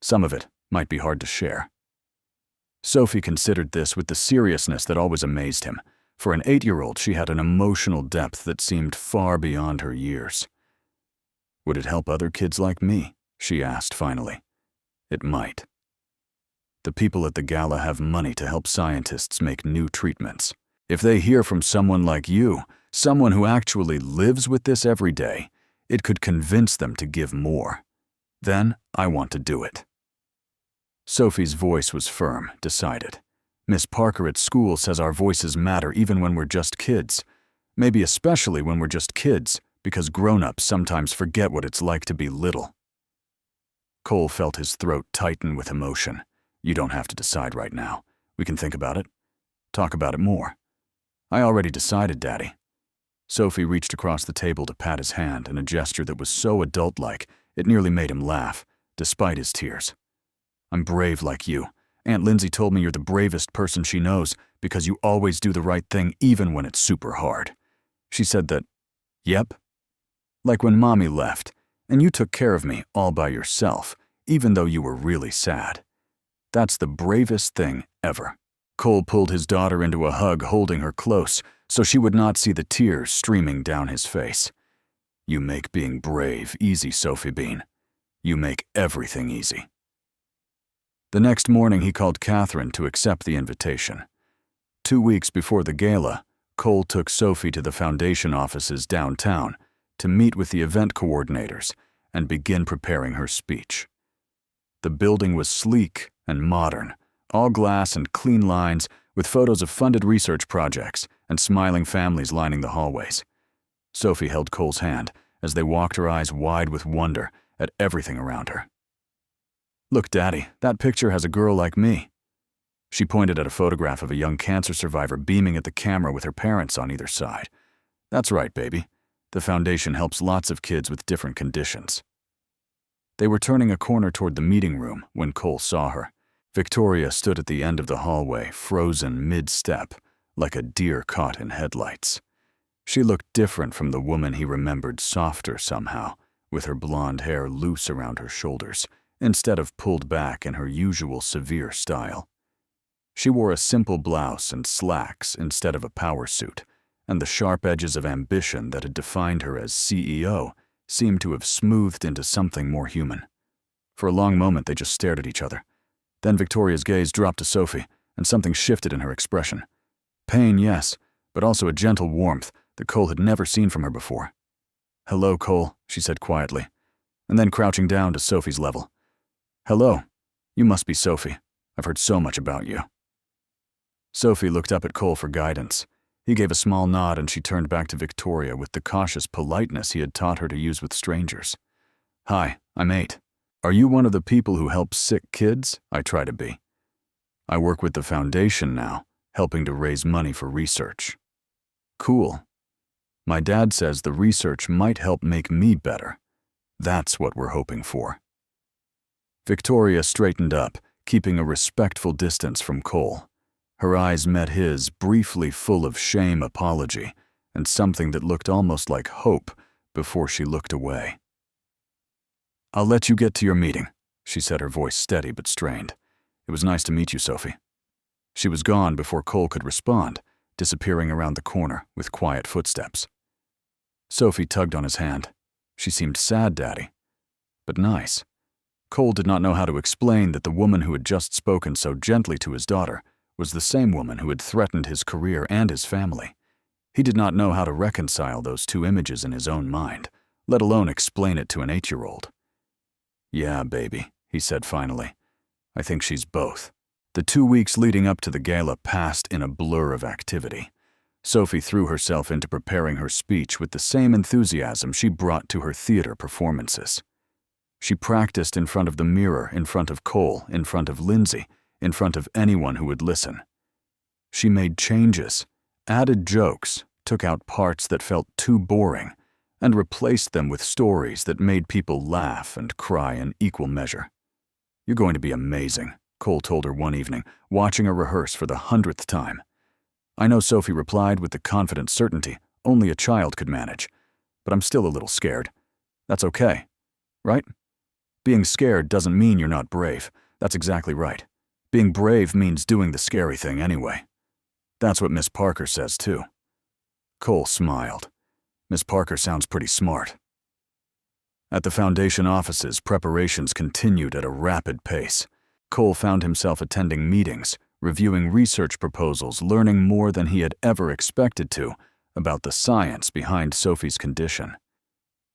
Some of it might be hard to share. Sophie considered this with the seriousness that always amazed him. For an 8-year-old, she had an emotional depth that seemed far beyond her years. Would it help other kids like me? She asked finally. It might. The people at the gala have money to help scientists make new treatments. If they hear from someone like you, someone who actually lives with this every day, it could convince them to give more. Then I want to do it. Sophie's voice was firm, decided. Miss Parker at school says our voices matter even when we're just kids. Maybe especially when we're just kids, because grown-ups sometimes forget what it's like to be little. Cole felt his throat tighten with emotion. You don't have to decide right now. We can think about it. Talk about it more. I already decided, Daddy. Sophie reached across the table to pat his hand in a gesture that was so adult-like it nearly made him laugh, despite his tears. I'm brave like you. Aunt Lindsay told me you're the bravest person she knows because you always do the right thing even when it's super hard. She said that, yep. Like when Mommy left, and you took care of me all by yourself, even though you were really sad. That's the bravest thing ever. Cole pulled his daughter into a hug, holding her close, so she would not see the tears streaming down his face. You make being brave easy, Sophie Bean. You make everything easy. The next morning, he called Catherine to accept the invitation. 2 weeks before the gala, Cole took Sophie to the foundation offices downtown to meet with the event coordinators and begin preparing her speech. The building was sleek and modern, all glass and clean lines with photos of funded research projects and smiling families lining the hallways. Sophie held Cole's hand as they walked, her eyes wide with wonder at everything around her. Look, Daddy, that picture has a girl like me. She pointed at a photograph of a young cancer survivor beaming at the camera with her parents on either side. That's right, baby. The foundation helps lots of kids with different conditions. They were turning a corner toward the meeting room when Cole saw her. Victoria stood at the end of the hallway, frozen mid-step, like a deer caught in headlights. She looked different from the woman he remembered, softer somehow, with her blonde hair loose around her shoulders, instead of pulled back in her usual severe style. She wore a simple blouse and slacks instead of a power suit, and the sharp edges of ambition that had defined her as CEO seemed to have smoothed into something more human. For a long moment, they just stared at each other. Then Victoria's gaze dropped to Sophie, and something shifted in her expression. Pain, yes, but also a gentle warmth that Cole had never seen from her before. Hello, Cole, she said quietly, and then crouching down to Sophie's level. Hello, you must be Sophie. I've heard so much about you. Sophie looked up at Cole for guidance. He gave a small nod and she turned back to Victoria with the cautious politeness he had taught her to use with strangers. Hi, I'm 8. Are you one of the people who help sick kids? I try to be. I work with the foundation now, helping to raise money for research. Cool. My dad says the research might help make me better. That's what we're hoping for. Victoria straightened up, keeping a respectful distance from Cole. Her eyes met his, briefly full of shame, apology, and something that looked almost like hope before she looked away. I'll let you get to your meeting, she said, her voice steady but strained. It was nice to meet you, Sophie. She was gone before Cole could respond, disappearing around the corner with quiet footsteps. Sophie tugged on his hand. She seemed sad, Daddy, but nice. Cole did not know how to explain that the woman who had just spoken so gently to his daughter was the same woman who had threatened his career and his family. He did not know how to reconcile those two images in his own mind, let alone explain it to an 8-year-old. "Yeah, baby," he said finally. "I think she's both." The 2 weeks leading up to the gala passed in a blur of activity. Sophie threw herself into preparing her speech with the same enthusiasm she brought to her theater performances. She practiced in front of the mirror, in front of Cole, in front of Lindsay, in front of anyone who would listen. She made changes, added jokes, took out parts that felt too boring, and replaced them with stories that made people laugh and cry in equal measure. "You're going to be amazing," Cole told her one evening, watching her rehearse for the 100th time. "I know," Sophie replied with the confident certainty only a child could manage, "but I'm still a little scared. That's okay, right? Being scared doesn't mean you're not brave. That's exactly right. Being brave means doing the scary thing anyway. That's what Miss Parker says, too." Cole smiled. Miss Parker sounds pretty smart. At the foundation offices, preparations continued at a rapid pace. Cole found himself attending meetings, reviewing research proposals, learning more than he had ever expected to about the science behind Sophie's condition.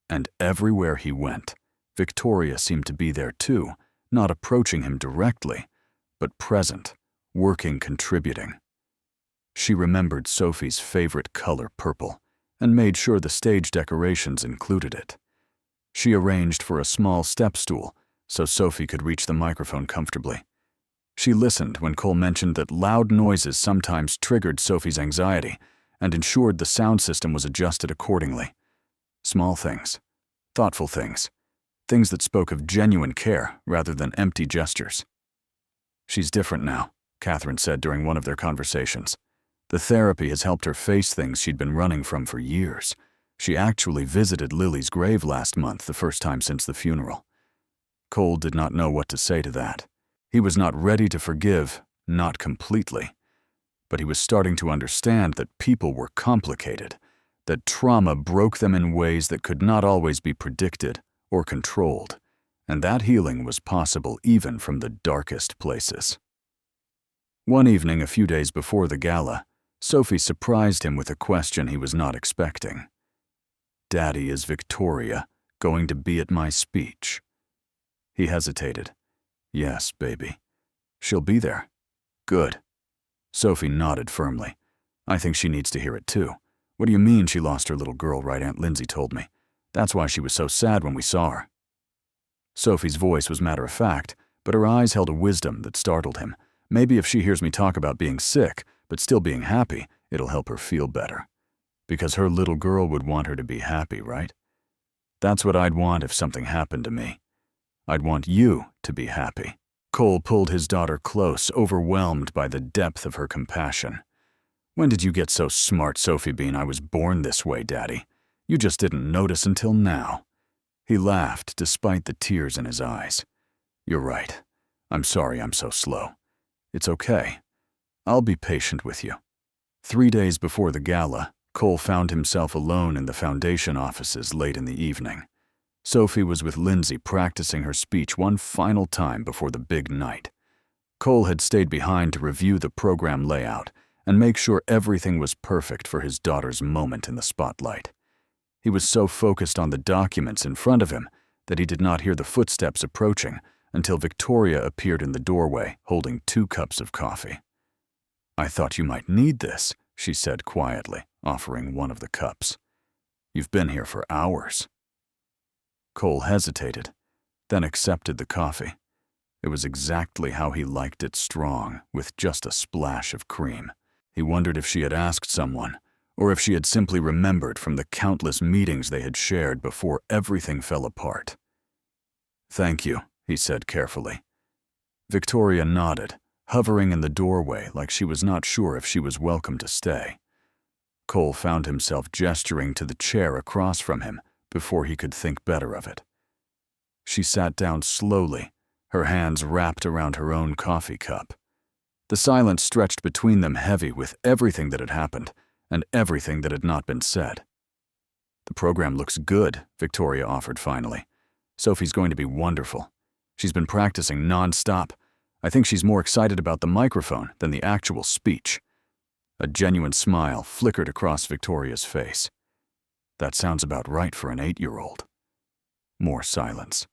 And everywhere he went, Victoria seemed to be there too, not approaching him directly, but present, working, contributing. She remembered Sophie's favorite color, purple, and made sure the stage decorations included it. She arranged for a small step stool so Sophie could reach the microphone comfortably. She listened when Cole mentioned that loud noises sometimes triggered Sophie's anxiety and ensured the sound system was adjusted accordingly. Small things, thoughtful things, things that spoke of genuine care rather than empty gestures. "She's different now," Catherine said during one of their conversations. "The therapy has helped her face things she'd been running from for years. She actually visited Lily's grave last month, the first time since the funeral." Cole did not know what to say to that. He was not ready to forgive, not completely. But he was starting to understand that people were complicated, that trauma broke them in ways that could not always be predicted or controlled, and that healing was possible even from the darkest places. One evening, a few days before the gala, Sophie surprised him with a question he was not expecting. "Daddy, is Victoria going to be at my speech?" He hesitated. "Yes, baby. She'll be there." "Good." Sophie nodded firmly. "I think she needs to hear it too. What do you mean she lost her little girl, right? Aunt Lindsay told me. That's why she was so sad when we saw her." Sophie's voice was matter-of-fact, but her eyes held a wisdom that startled him. Maybe if she hears me talk about being sick, but still being happy, it'll help her feel better. Because her little girl would want her to be happy, right? That's what I'd want if something happened to me. I'd want you to be happy. Cole pulled his daughter close, overwhelmed by the depth of her compassion. "When did you get so smart, Sophie Bean? I was born this way, Daddy. You just didn't notice until now." He laughed despite the tears in his eyes. "You're right. I'm sorry I'm so slow. It's okay. I'll be patient with you." 3 days before the gala, Cole found himself alone in the foundation offices late in the evening. Sophie was with Lindsay practicing her speech one final time before the big night. Cole had stayed behind to review the program layout and make sure everything was perfect for his daughter's moment in the spotlight. He was so focused on the documents in front of him that he did not hear the footsteps approaching until Victoria appeared in the doorway holding 2 cups of coffee. "I thought you might need this," she said quietly, offering one of the cups. "You've been here for hours." Cole hesitated, then accepted the coffee. It was exactly how he liked it, strong, with just a splash of cream. He wondered if she had asked someone, or if she had simply remembered from the countless meetings they had shared before everything fell apart. "Thank you," he said carefully. Victoria nodded, hovering in the doorway like she was not sure if she was welcome to stay. Cole found himself gesturing to the chair across from him before he could think better of it. She sat down slowly, her hands wrapped around her own coffee cup. The silence stretched between them heavy with everything that had happened and everything that had not been said. "The program looks good," Victoria offered finally. "Sophie's going to be wonderful. She's been practicing non-stop. I think she's more excited about the microphone than the actual speech. A genuine smile flickered across Victoria's face. That sounds about right for an 8-year-old. More silence.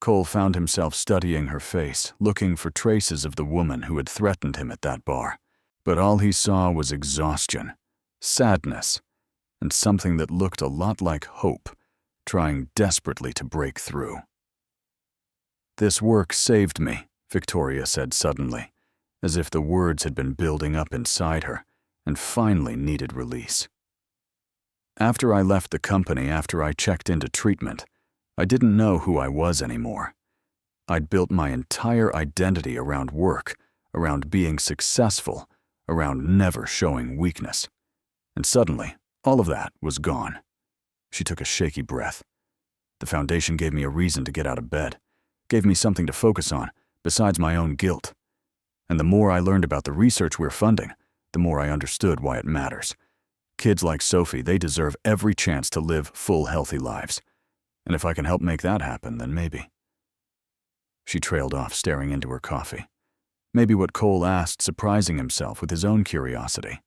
Cole found himself studying her face, looking for traces of the woman who had threatened him at that bar. But all he saw was exhaustion, sadness, and something that looked a lot like hope, trying desperately to break through. "This work saved me," Victoria said suddenly, as if the words had been building up inside her and finally needed release. "After I left the company, after I checked into treatment, I didn't know who I was anymore. I'd built my entire identity around work, around being successful, around never showing weakness. And suddenly, all of that was gone." She took a shaky breath. "The foundation gave me a reason to get out of bed, gave me something to focus on, besides my own guilt. And the more I learned about the research we're funding, the more I understood why it matters. Kids like Sophie, they deserve every chance to live full, healthy lives. And if I can help make that happen, then maybe." She trailed off, staring into her coffee. Maybe what Cole asked surprising himself with his own curiosity.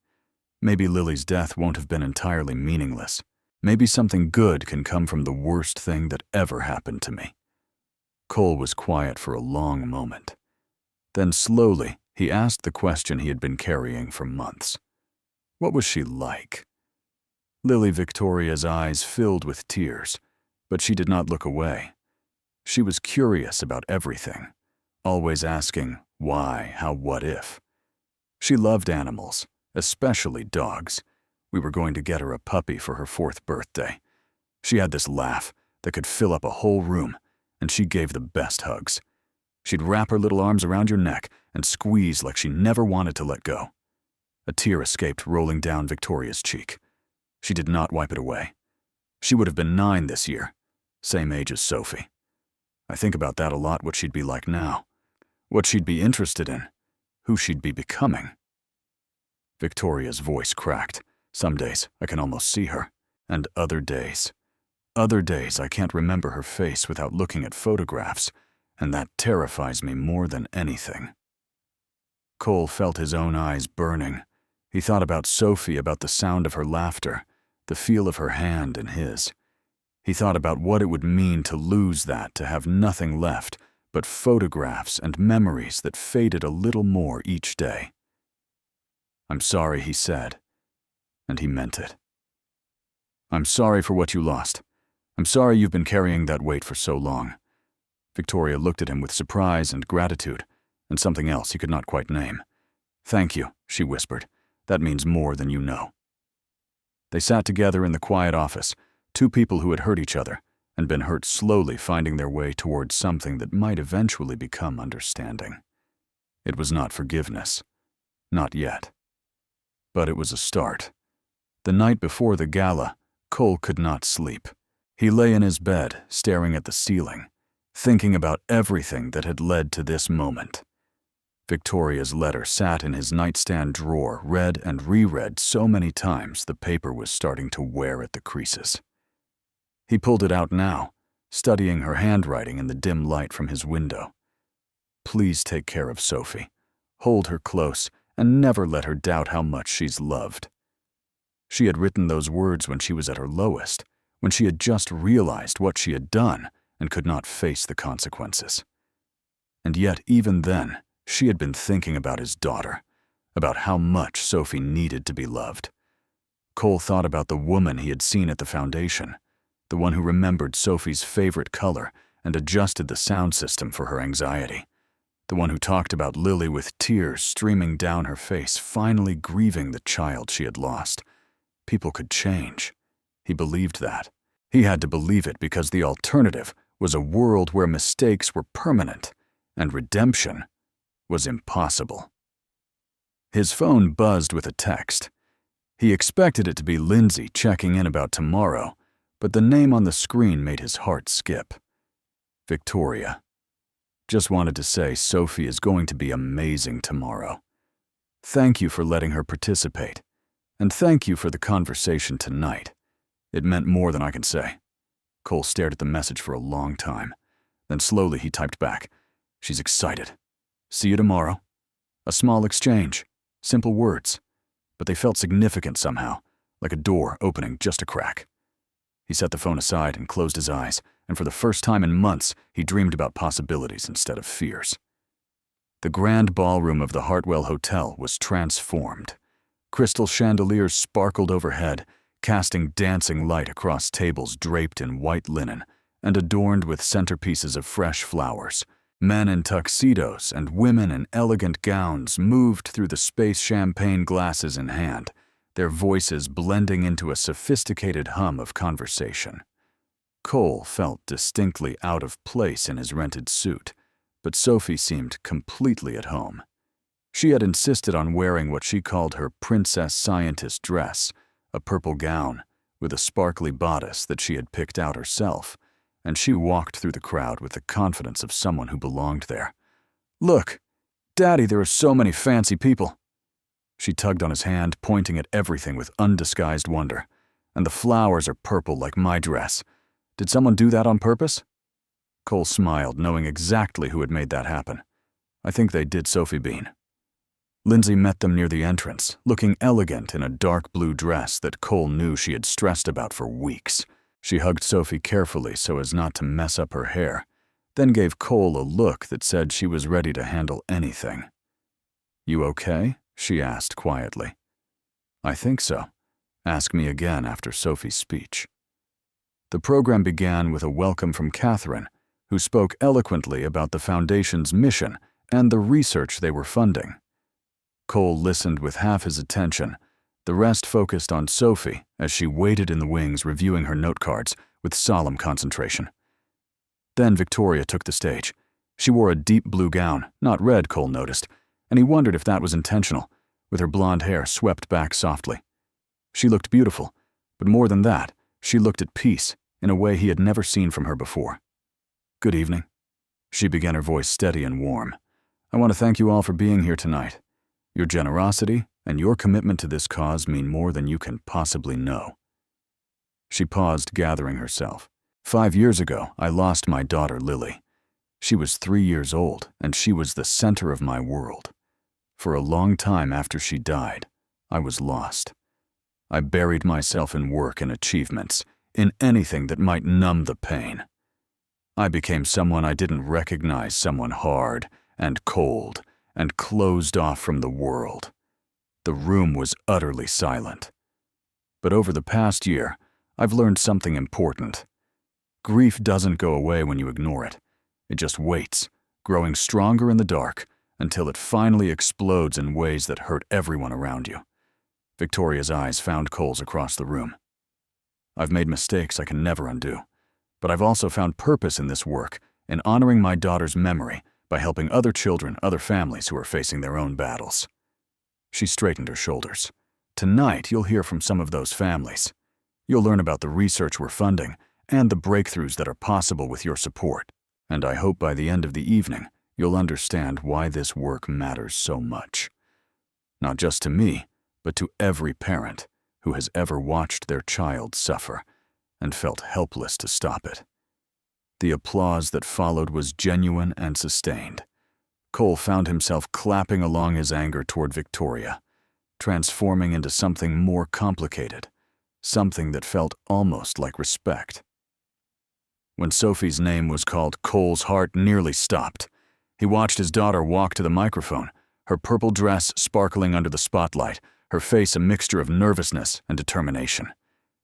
Maybe Lily's death won't have been entirely meaningless. Maybe something good can come from the worst thing that ever happened to me. Cole was quiet for a long moment. Then slowly, he asked the question he had been carrying for months. What was she like? Lily Victoria's eyes filled with tears, but she did not look away. She was curious about everything, always asking why, how, what if. She loved animals, especially dogs. We were going to get her a puppy for her 4th birthday. She had this laugh that could fill up a whole room, and she gave the best hugs. She'd wrap her little arms around your neck and squeeze like she never wanted to let go. A tear escaped, rolling down Victoria's cheek. She did not wipe it away. She would have been 9 this year, same age as Sophie. I think about that a lot, what she'd be like now, what she'd be interested in, who she'd be becoming. Victoria's voice cracked. Some days I can almost see her, and other days I can't remember her face without looking at photographs, and that terrifies me more than anything. Cole felt his own eyes burning. He thought about Sophie, about the sound of her laughter, the feel of her hand in his. He thought about what it would mean to lose that, to have nothing left but photographs and memories that faded a little more each day. "I'm sorry," he said, and he meant it. "I'm sorry for what you lost. I'm sorry you've been carrying that weight for so long." Victoria looked at him with surprise and gratitude, and something else he could not quite name. "Thank you," she whispered. "That means more than you know." They sat together in the quiet office, 2 people who had hurt each other and been hurt slowly, finding their way towards something that might eventually become understanding. It was not forgiveness. Not yet. But it was a start. The night before the gala, Cole could not sleep. He lay in his bed, staring at the ceiling, thinking about everything that had led to this moment. Victoria's letter sat in his nightstand drawer, read and reread so many times the paper was starting to wear at the creases. He pulled it out now, studying her handwriting in the dim light from his window. "Please take care of Sophie. Hold her close, and never let her doubt how much she's loved." She had written those words when she was at her lowest, when she had just realized what she had done and could not face the consequences. And yet, even then, she had been thinking about his daughter, about how much Sophie needed to be loved. Cole thought about the woman he had seen at the foundation, the one who remembered Sophie's favorite color and adjusted the sound system for her anxiety, the one who talked about Lily with tears streaming down her face, finally grieving the child she had lost. People could change. He believed that. He had to believe it because the alternative was a world where mistakes were permanent and redemption was impossible. His phone buzzed with a text. He expected it to be Lindsay checking in about tomorrow, but the name on the screen made his heart skip. Victoria. Just wanted to say Sophie is going to be amazing tomorrow. Thank you for letting her participate, and thank you for the conversation tonight. It meant more than I can say. Cole stared at the message for a long time. Then slowly he typed back, "She's excited. See you tomorrow." A small exchange, simple words, but they felt significant somehow, like a door opening just a crack. He set the phone aside and closed his eyes, and for the first time in months, he dreamed about possibilities instead of fears. The grand ballroom of the Hartwell Hotel was transformed. Crystal chandeliers sparkled overhead, casting dancing light across tables draped in white linen and adorned with centerpieces of fresh flowers. Men in tuxedos and women in elegant gowns moved through the space, champagne glasses in hand, their voices blending into a sophisticated hum of conversation. Cole felt distinctly out of place in his rented suit, but Sophie seemed completely at home. She had insisted on wearing what she called her princess scientist dress, a purple gown with a sparkly bodice that she had picked out herself, and she walked through the crowd with the confidence of someone who belonged there. "Look, Daddy, there are so many fancy people." She tugged on his hand, pointing at everything with undisguised wonder. "And the flowers are purple like my dress. Did someone do that on purpose?" Cole smiled, knowing exactly who had made that happen. "I think they did Sophie Bean." Lindsay met them near the entrance, looking elegant in a dark blue dress that Cole knew she had stressed about for weeks. She hugged Sophie carefully so as not to mess up her hair, then gave Cole a look that said she was ready to handle anything. "You okay?" she asked quietly. "I think so. Ask me again after Sophie's speech." The program began with a welcome from Catherine, who spoke eloquently about the Foundation's mission and the research they were funding. Cole listened with half his attention. The rest focused on Sophie as she waited in the wings reviewing her note cards with solemn concentration. Then Victoria took the stage. She wore a deep blue gown, not red, Cole noticed, and he wondered if that was intentional, with her blonde hair swept back softly. She looked beautiful, but more than that, she looked at peace in a way he had never seen from her before. "Good evening." She began, her voice steady and warm. "I want to thank you all for being here tonight. Your generosity and your commitment to this cause mean more than you can possibly know." She paused, gathering herself. 5 years ago, I lost my daughter, Lily. She was 3 years old, and she was the center of my world. For a long time after she died, I was lost. I buried myself in work and achievements, in anything that might numb the pain. I became someone I didn't recognize, someone hard and cold and closed off from the world. The room was utterly silent. But over the past year, I've learned something important. Grief doesn't go away when you ignore it. It just waits, growing stronger in the dark, until it finally explodes in ways that hurt everyone around you. Victoria's eyes found Cole's across the room. "I've made mistakes I can never undo, but I've also found purpose in this work, in honoring my daughter's memory by helping other children, other families who are facing their own battles." She straightened her shoulders. "Tonight, you'll hear from some of those families. You'll learn about the research we're funding and the breakthroughs that are possible with your support. And I hope by the end of the evening, you'll understand why this work matters so much. Not just to me, but to every parent who has ever watched their child suffer and felt helpless to stop it." The applause that followed was genuine and sustained. Cole found himself clapping along his anger toward Victoria, transforming into something more complicated, something that felt almost like respect. When Sophie's name was called, Cole's heart nearly stopped. He watched his daughter walk to the microphone, her purple dress sparkling under the spotlight, her face a mixture of nervousness and determination.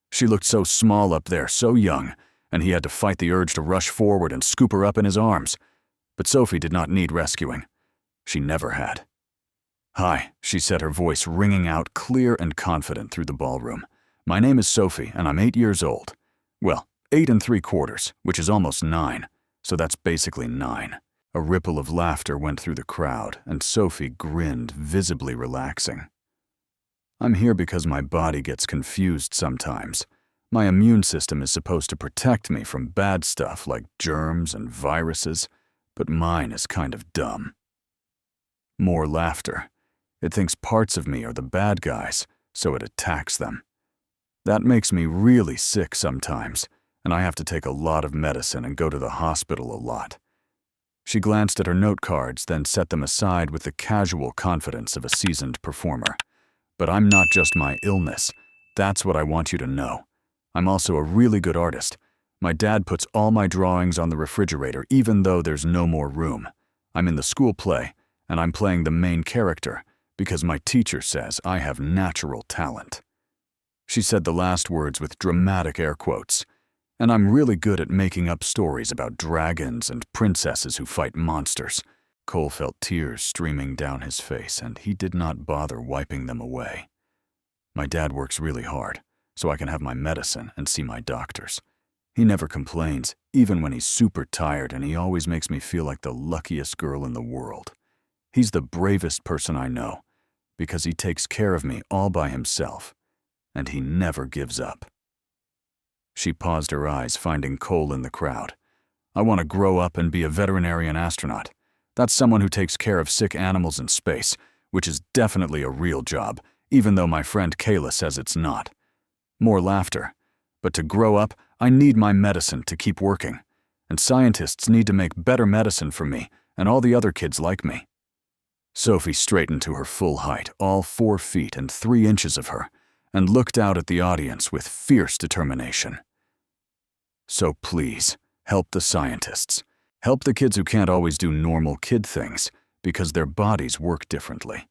She looked so small up there, so young, and he had to fight the urge to rush forward and scoop her up in his arms. But Sophie did not need rescuing. She never had. "Hi," she said, her voice ringing out clear and confident through the ballroom. "My name is Sophie, and I'm 8 years old. Well, 8 3/4, which is almost 9, so that's basically 9. A ripple of laughter went through the crowd, and Sophie grinned, visibly relaxing. "I'm here because my body gets confused sometimes. My immune system is supposed to protect me from bad stuff like germs and viruses, but mine is kind of dumb." More laughter. "It thinks parts of me are the bad guys, so it attacks them. That makes me really sick sometimes, and I have to take a lot of medicine and go to the hospital a lot." She glanced at her note cards, then set them aside with the casual confidence of a seasoned performer. "But I'm not just my illness. That's what I want you to know. I'm also a really good artist. My dad puts all my drawings on the refrigerator even though there's no more room. I'm in the school play, and I'm playing the main character because my teacher says I have natural talent." She said the last words with dramatic air quotes. "And I'm really good at making up stories about dragons and princesses who fight monsters." Cole felt tears streaming down his face, and he did not bother wiping them away. "My dad works really hard, so I can have my medicine and see my doctors. He never complains, even when he's super tired, and he always makes me feel like the luckiest girl in the world. He's the bravest person I know, because he takes care of me all by himself, and he never gives up." She paused her eyes, finding Cole in the crowd. "I want to grow up and be a veterinarian astronaut. That's someone who takes care of sick animals in space, which is definitely a real job, even though my friend Kayla says it's not." More laughter. "But to grow up, I need my medicine to keep working, and scientists need to make better medicine for me and all the other kids like me." Sophie straightened to her full height, all 4 feet and 3 inches of her, and looked out at the audience with fierce determination. "So please, help the scientists. Help the kids who can't always do normal kid things because their bodies work differently.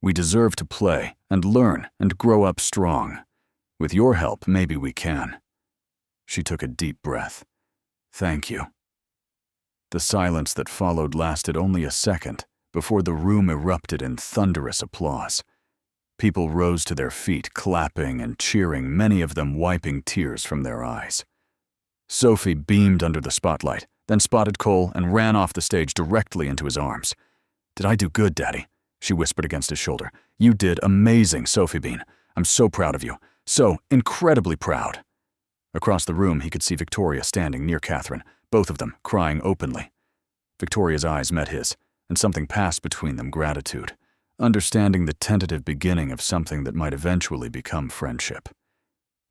We deserve to play and learn and grow up strong. With your help, maybe we can." She took a deep breath. "Thank you." The silence that followed lasted only a second before the room erupted in thunderous applause. People rose to their feet, clapping and cheering, many of them wiping tears from their eyes. Sophie beamed under the spotlight, then spotted Cole and ran off the stage directly into his arms. "Did I do good, Daddy?" she whispered against his shoulder. "You did amazing, Sophie Bean. I'm so proud of you. So incredibly proud." Across the room, he could see Victoria standing near Catherine, both of them crying openly. Victoria's eyes met his, and something passed between them: gratitude, understanding the tentative beginning of something that might eventually become friendship.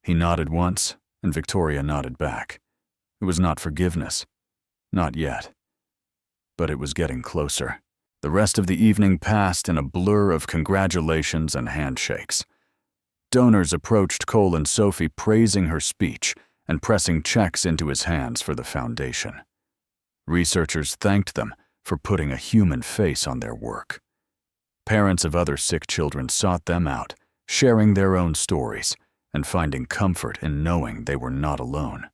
He nodded once, and Victoria nodded back. It was not forgiveness. Not yet. But it was getting closer. The rest of the evening passed in a blur of congratulations and handshakes. Donors approached Cole and Sophie, praising her speech and pressing checks into his hands for the foundation. Researchers thanked them for putting a human face on their work. Parents of other sick children sought them out, sharing their own stories and finding comfort in knowing they were not alone.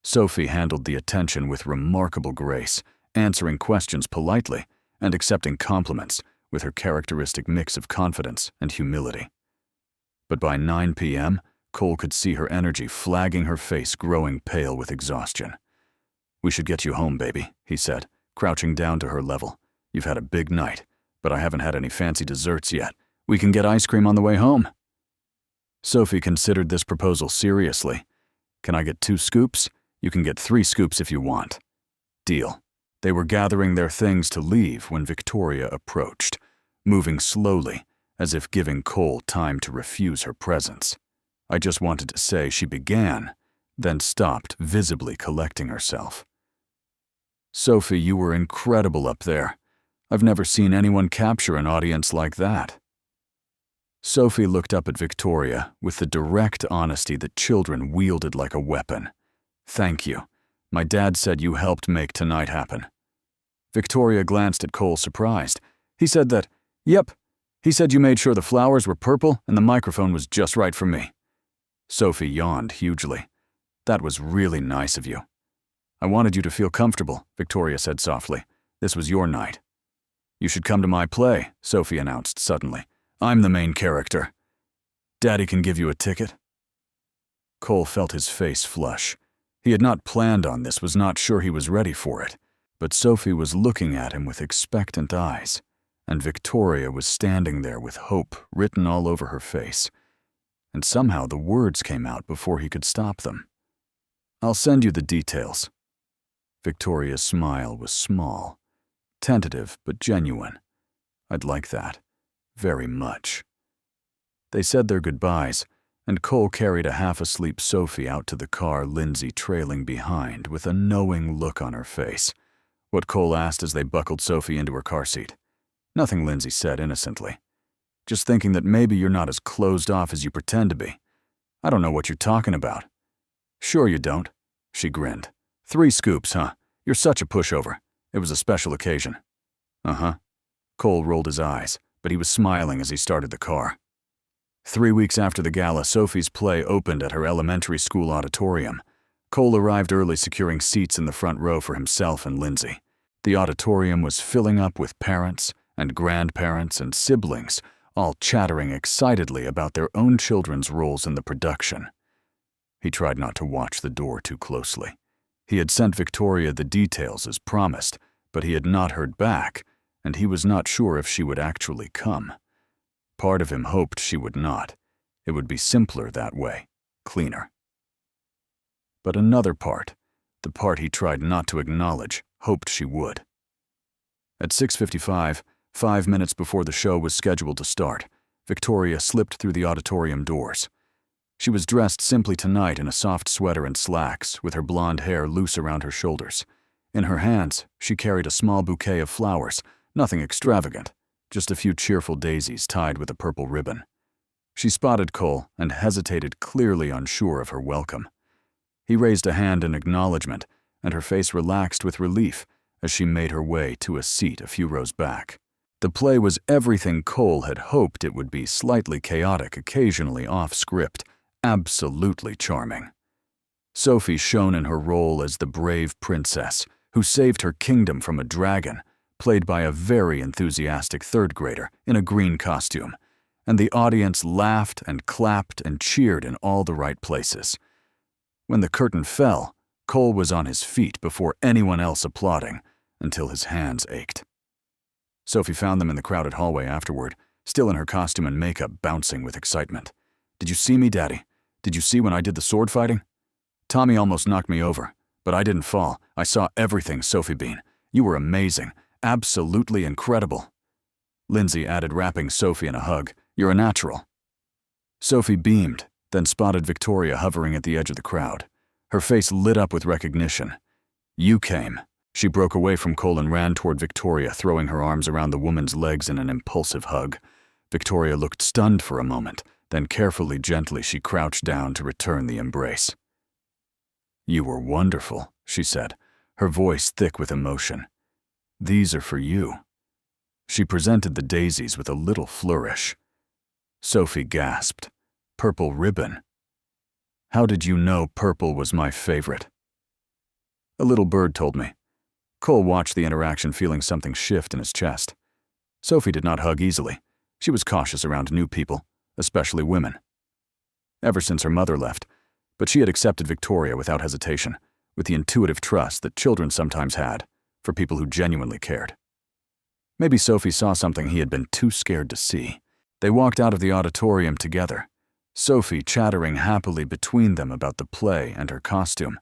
Sophie handled the attention with remarkable grace, answering questions politely and accepting compliments with her characteristic mix of confidence and humility. But by 9 p.m., Cole could see her energy flagging, her face growing pale with exhaustion. "We should get you home, baby," he said, crouching down to her level. "You've had a big night, but I haven't had any fancy desserts yet. We can get ice cream on the way home." Sophie considered this proposal seriously. "Can I get 2 scoops? You can get 3 scoops if you want." Deal. They were gathering their things to leave when Victoria approached, moving slowly, as if giving Cole time to refuse her presence. "I just wanted to say," she began, then stopped, visibly collecting herself. "Sophie, you were incredible up there. I've never seen anyone capture an audience like that." Sophie looked up at Victoria with the direct honesty that children wielded like a weapon. "Thank you. My dad said you helped make tonight happen." Victoria glanced at Cole, surprised. "He said that, yep. He said you made sure the flowers were purple and the microphone was just right for me." Sophie yawned hugely. "That was really nice of you." "I wanted you to feel comfortable," Victoria said softly. "This was your night." "You should come to my play," Sophie announced suddenly. "I'm the main character. Daddy can give you a ticket." Cole felt his face flush. He had not planned on this, was not sure he was ready for it, but Sophie was looking at him with expectant eyes, and Victoria was standing there with hope written all over her face, and somehow the words came out before he could stop them. "I'll send you the details." Victoria's smile was small, tentative but genuine. "I'd like that. Very much." They said their goodbyes, and Cole carried a half-asleep Sophie out to the car, Lindsay trailing behind with a knowing look on her face. What Cole asked as they buckled Sophie into her car seat. Nothing, Lindsay said innocently. Just thinking that maybe you're not as closed off as you pretend to be. I don't know what you're talking about. Sure you don't, she grinned. 3 scoops, huh? You're such a pushover. It was a special occasion. Uh-huh. Cole rolled his eyes, but he was smiling as he started the car. 3 weeks after the gala, Sophie's play opened at her elementary school auditorium. Cole arrived early, securing seats in the front row for himself and Lindsay. The auditorium was filling up with parents and grandparents and siblings, all chattering excitedly about their own children's roles in the production. He tried not to watch the door too closely. He had sent Victoria the details as promised, but he had not heard back, and he was not sure if she would actually come. Part of him hoped she would not. It would be simpler that way, cleaner. But another part, the part he tried not to acknowledge, hoped she would. At 6:55, 5 minutes before the show was scheduled to start, Victoria slipped through the auditorium doors. She was dressed simply tonight in a soft sweater and slacks, with her blonde hair loose around her shoulders. In her hands, she carried a small bouquet of flowers, nothing extravagant, just a few cheerful daisies tied with a purple ribbon. She spotted Cole and hesitated, clearly unsure of her welcome. He raised a hand in acknowledgement, and her face relaxed with relief as she made her way to a seat a few rows back. The play was everything Cole had hoped it would be, slightly chaotic, occasionally off-script, absolutely charming. Sophie shone in her role as the brave princess who saved her kingdom from a dragon, played by a very enthusiastic third grader in a green costume, and the audience laughed and clapped and cheered in all the right places. When the curtain fell, Cole was on his feet before anyone else applauding, until his hands ached. Sophie found them in the crowded hallway afterward, still in her costume and makeup, bouncing with excitement. "Did you see me, Daddy? Did you see when I did the sword fighting? Tommy almost knocked me over, but I didn't fall. I saw everything, Sophie Bean. You were amazing. Absolutely incredible." Lindsay added, wrapping Sophie in a hug. "You're a natural." Sophie beamed, then spotted Victoria hovering at the edge of the crowd. Her face lit up with recognition. "You came." She broke away from Cole and ran toward Victoria, throwing her arms around the woman's legs in an impulsive hug. Victoria looked stunned for a moment, then carefully, gently, she crouched down to return the embrace. "You were wonderful," she said, her voice thick with emotion. "These are for you." She presented the daisies with a little flourish. Sophie gasped. "Purple ribbon. How did you know purple was my favorite?" "A little bird told me." Cole watched the interaction, feeling something shift in his chest. Sophie did not hug easily. She was cautious around new people, especially women. Ever since her mother left, but she had accepted Victoria without hesitation, with the intuitive trust that children sometimes had for people who genuinely cared. Maybe Sophie saw something he had been too scared to see. They walked out of the auditorium together, Sophie chattering happily between them about the play and her costume,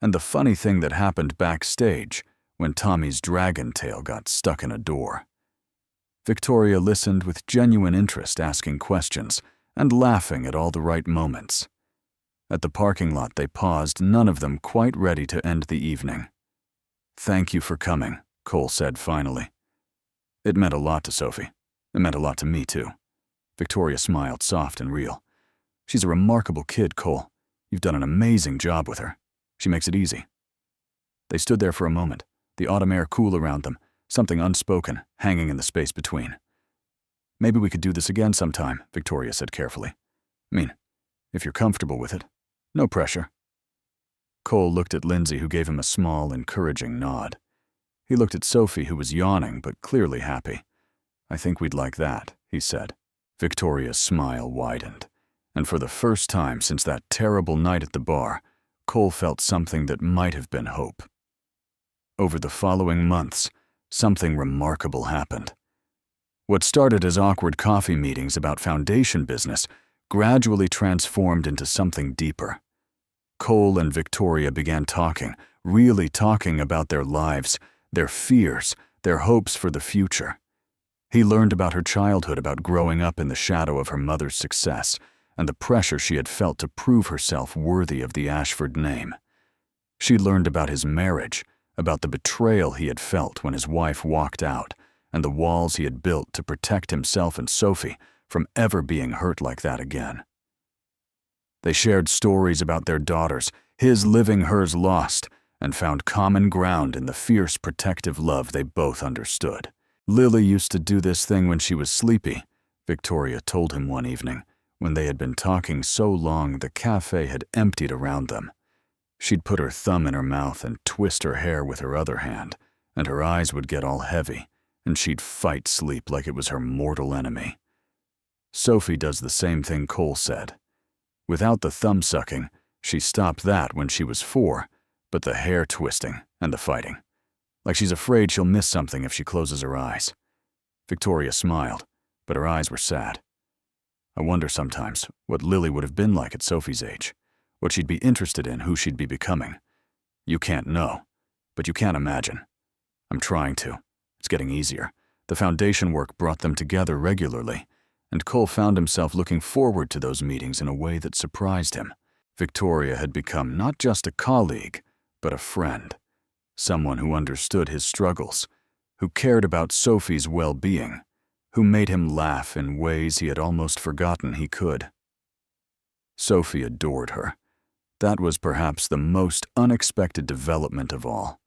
and the funny thing that happened backstage when Tommy's dragon tail got stuck in a door. Victoria listened with genuine interest, asking questions and laughing at all the right moments. At the parking lot they paused, none of them quite ready to end the evening. "Thank you for coming," Cole said finally. It meant a lot to Sophie. It meant a lot to me, too. Victoria smiled, soft and real. "She's a remarkable kid, Cole. You've done an amazing job with her. She makes it easy." They stood there for a moment, the autumn air cool around them, something unspoken hanging in the space between. "Maybe we could do this again sometime," Victoria said carefully. "I mean, if you're comfortable with it. No pressure." Cole looked at Lindsay, who gave him a small, encouraging nod. He looked at Sophie, who was yawning but clearly happy. "I think we'd like that," he said. Victoria's smile widened, and for the first time since that terrible night at the bar, Cole felt something that might have been hope. Over the following months, something remarkable happened. What started as awkward coffee meetings about foundation business gradually transformed into something deeper. Cole and Victoria began talking, really talking about their lives, their fears, their hopes for the future. He learned about her childhood, about growing up in the shadow of her mother's success, and the pressure she had felt to prove herself worthy of the Ashford name. She learned about his marriage, about the betrayal he had felt when his wife walked out, and the walls he had built to protect himself and Sophie from ever being hurt like that again. They shared stories about their daughters, his living, hers lost, and found common ground in the fierce protective love they both understood. Lily used to do this thing when she was sleepy, Victoria told him one evening, when they had been talking so long the cafe had emptied around them. She'd put her thumb in her mouth and twist her hair with her other hand, and her eyes would get all heavy, and she'd fight sleep like it was her mortal enemy. Sophie does the same thing, Cole said. Without the thumb sucking, she stopped that when she was 4, but the hair twisting and the fighting. Like she's afraid she'll miss something if she closes her eyes. Victoria smiled, but her eyes were sad. I wonder sometimes what Lily would have been like at Sophie's age, what she'd be interested in, who she'd be becoming. You can't know, but you can't imagine. I'm trying to. It's getting easier. The foundation work brought them together regularly, and Cole found himself looking forward to those meetings in a way that surprised him. Victoria had become not just a colleague, but a friend, someone who understood his struggles, who cared about Sophie's well-being, who made him laugh in ways he had almost forgotten he could. Sophie adored her. That was perhaps the most unexpected development of all.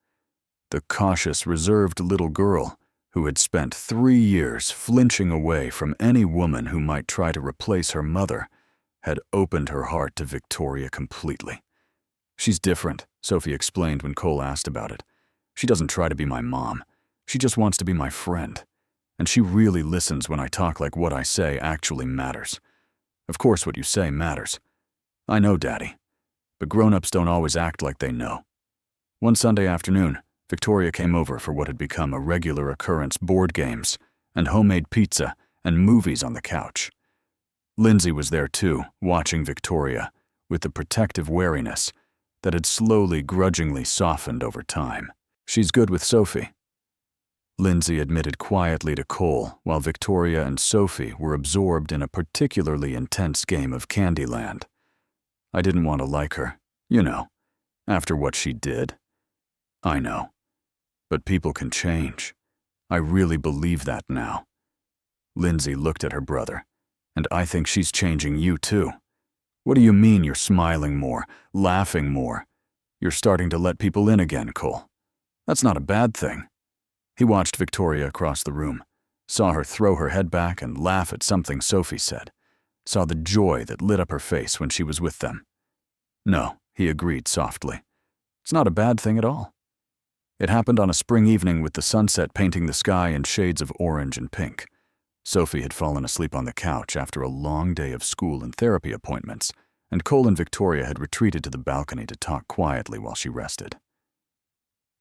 The cautious, reserved little girl who had spent 3 years flinching away from any woman who might try to replace her mother had opened her heart to Victoria completely. She's different, Sophie explained when Cole asked about it. She doesn't try to be my mom. She just wants to be my friend. And she really listens when I talk like what I say actually matters. Of course what you say matters. I know, Daddy. But grown-ups don't always act like they know. One Sunday afternoon, Victoria came over for what had become a regular occurrence: board games, and homemade pizza, and movies on the couch. Lindsay was there too, watching Victoria, with the protective wariness that had slowly, grudgingly softened over time. She's good with Sophie, Lindsay admitted quietly to Cole while Victoria and Sophie were absorbed in a particularly intense game of Candyland. I didn't want to like her, you know, after what she did. I know. But people can change. I really believe that now. Lindsay looked at her brother. And I think she's changing you too. What do you mean you're smiling more, laughing more? You're starting to let people in again, Cole. That's not a bad thing. He watched Victoria across the room, saw her throw her head back and laugh at something Sophie said, saw the joy that lit up her face when she was with them. No, he agreed softly. It's not a bad thing at all. It happened on a spring evening with the sunset painting the sky in shades of orange and pink. Sophie had fallen asleep on the couch after a long day of school and therapy appointments, and Cole and Victoria had retreated to the balcony to talk quietly while she rested.